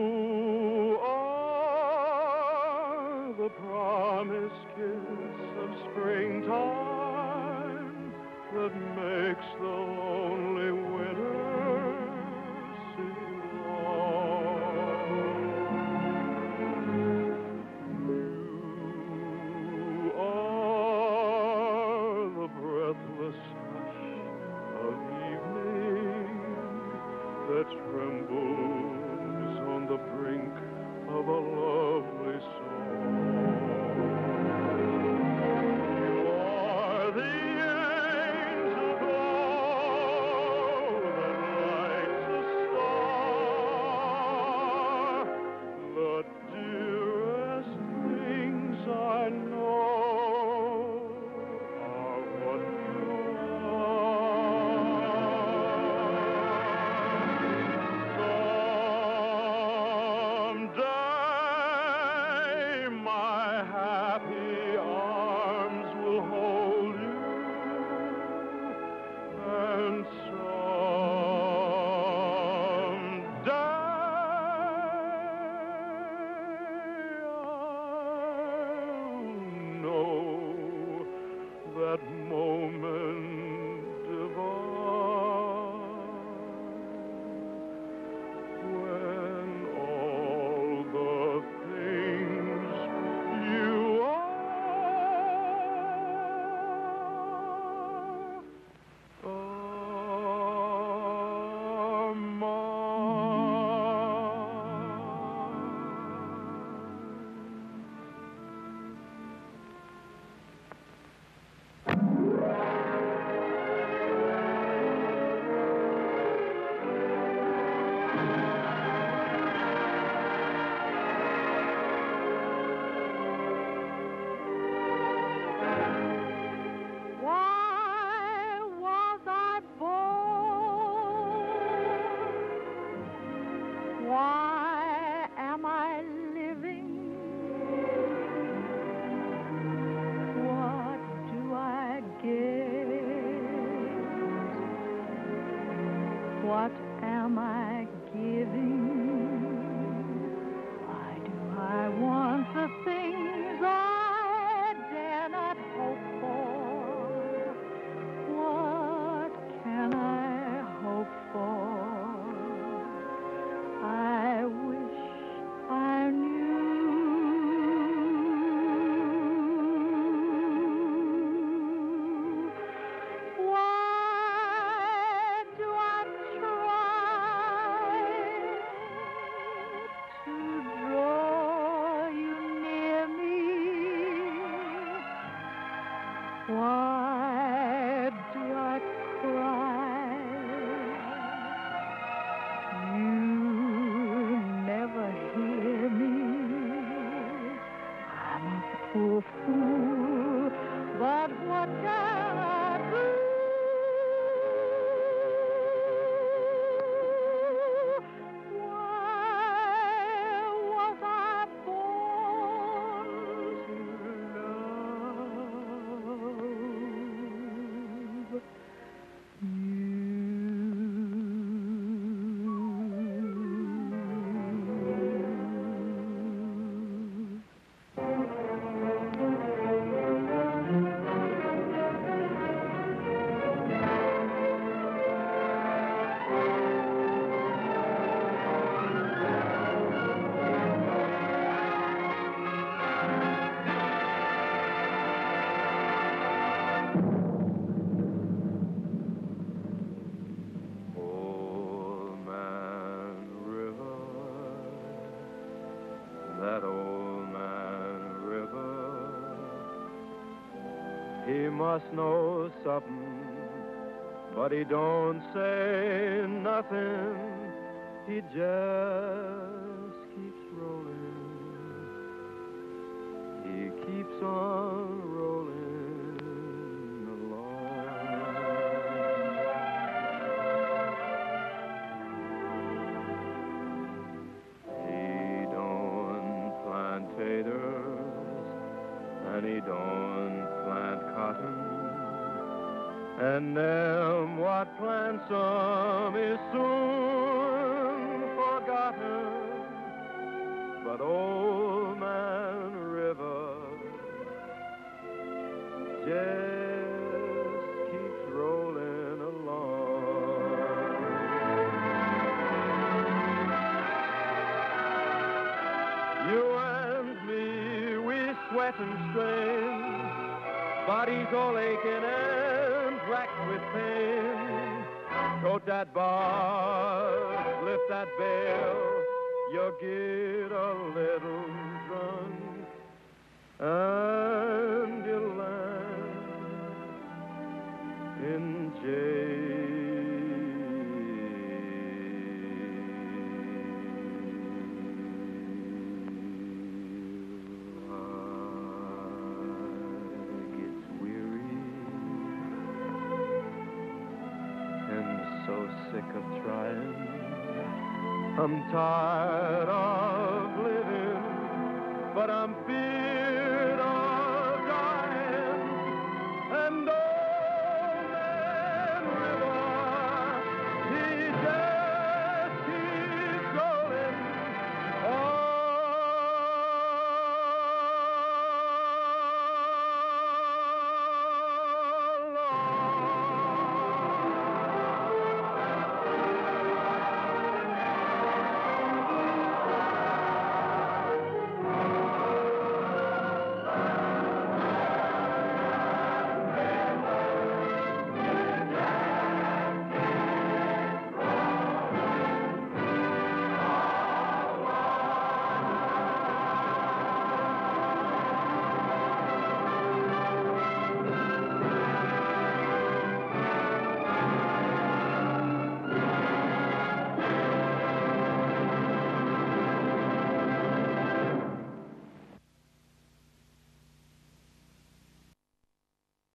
You are the promised kiss of springtime that makes the lonely winter sing You are the breathless hush of evening that trembles on the brink of a lovely song. You are the angel glow that lights a star. The dearest things I know are what you Someday my happy arms will hold you, and someday I'll know that moment divine when all the things you are Why was I born? Why am I living? What do I get? What am I giving? Why do I want the things I dare not hope for? What can I hope for? I wish I knew. Why do I try to draw you near me? Why do I cry? You never hear me. I'm a poor fool, but what can I do? Why was I born to love Old Man River, that old man river, he must know something, but he don't say nothing. He just keeps rolling. He keeps on rolling along. And them what plant some is soon forgotten, but Old Man River just keeps rolling along. You and me, we sweat and strain, bodies all aching and racked with pain. Tote that bar, lift that bell, you'll get a little drunk, and you'll land in jail. Sick of trying, I'm tired of living, but I'm feeling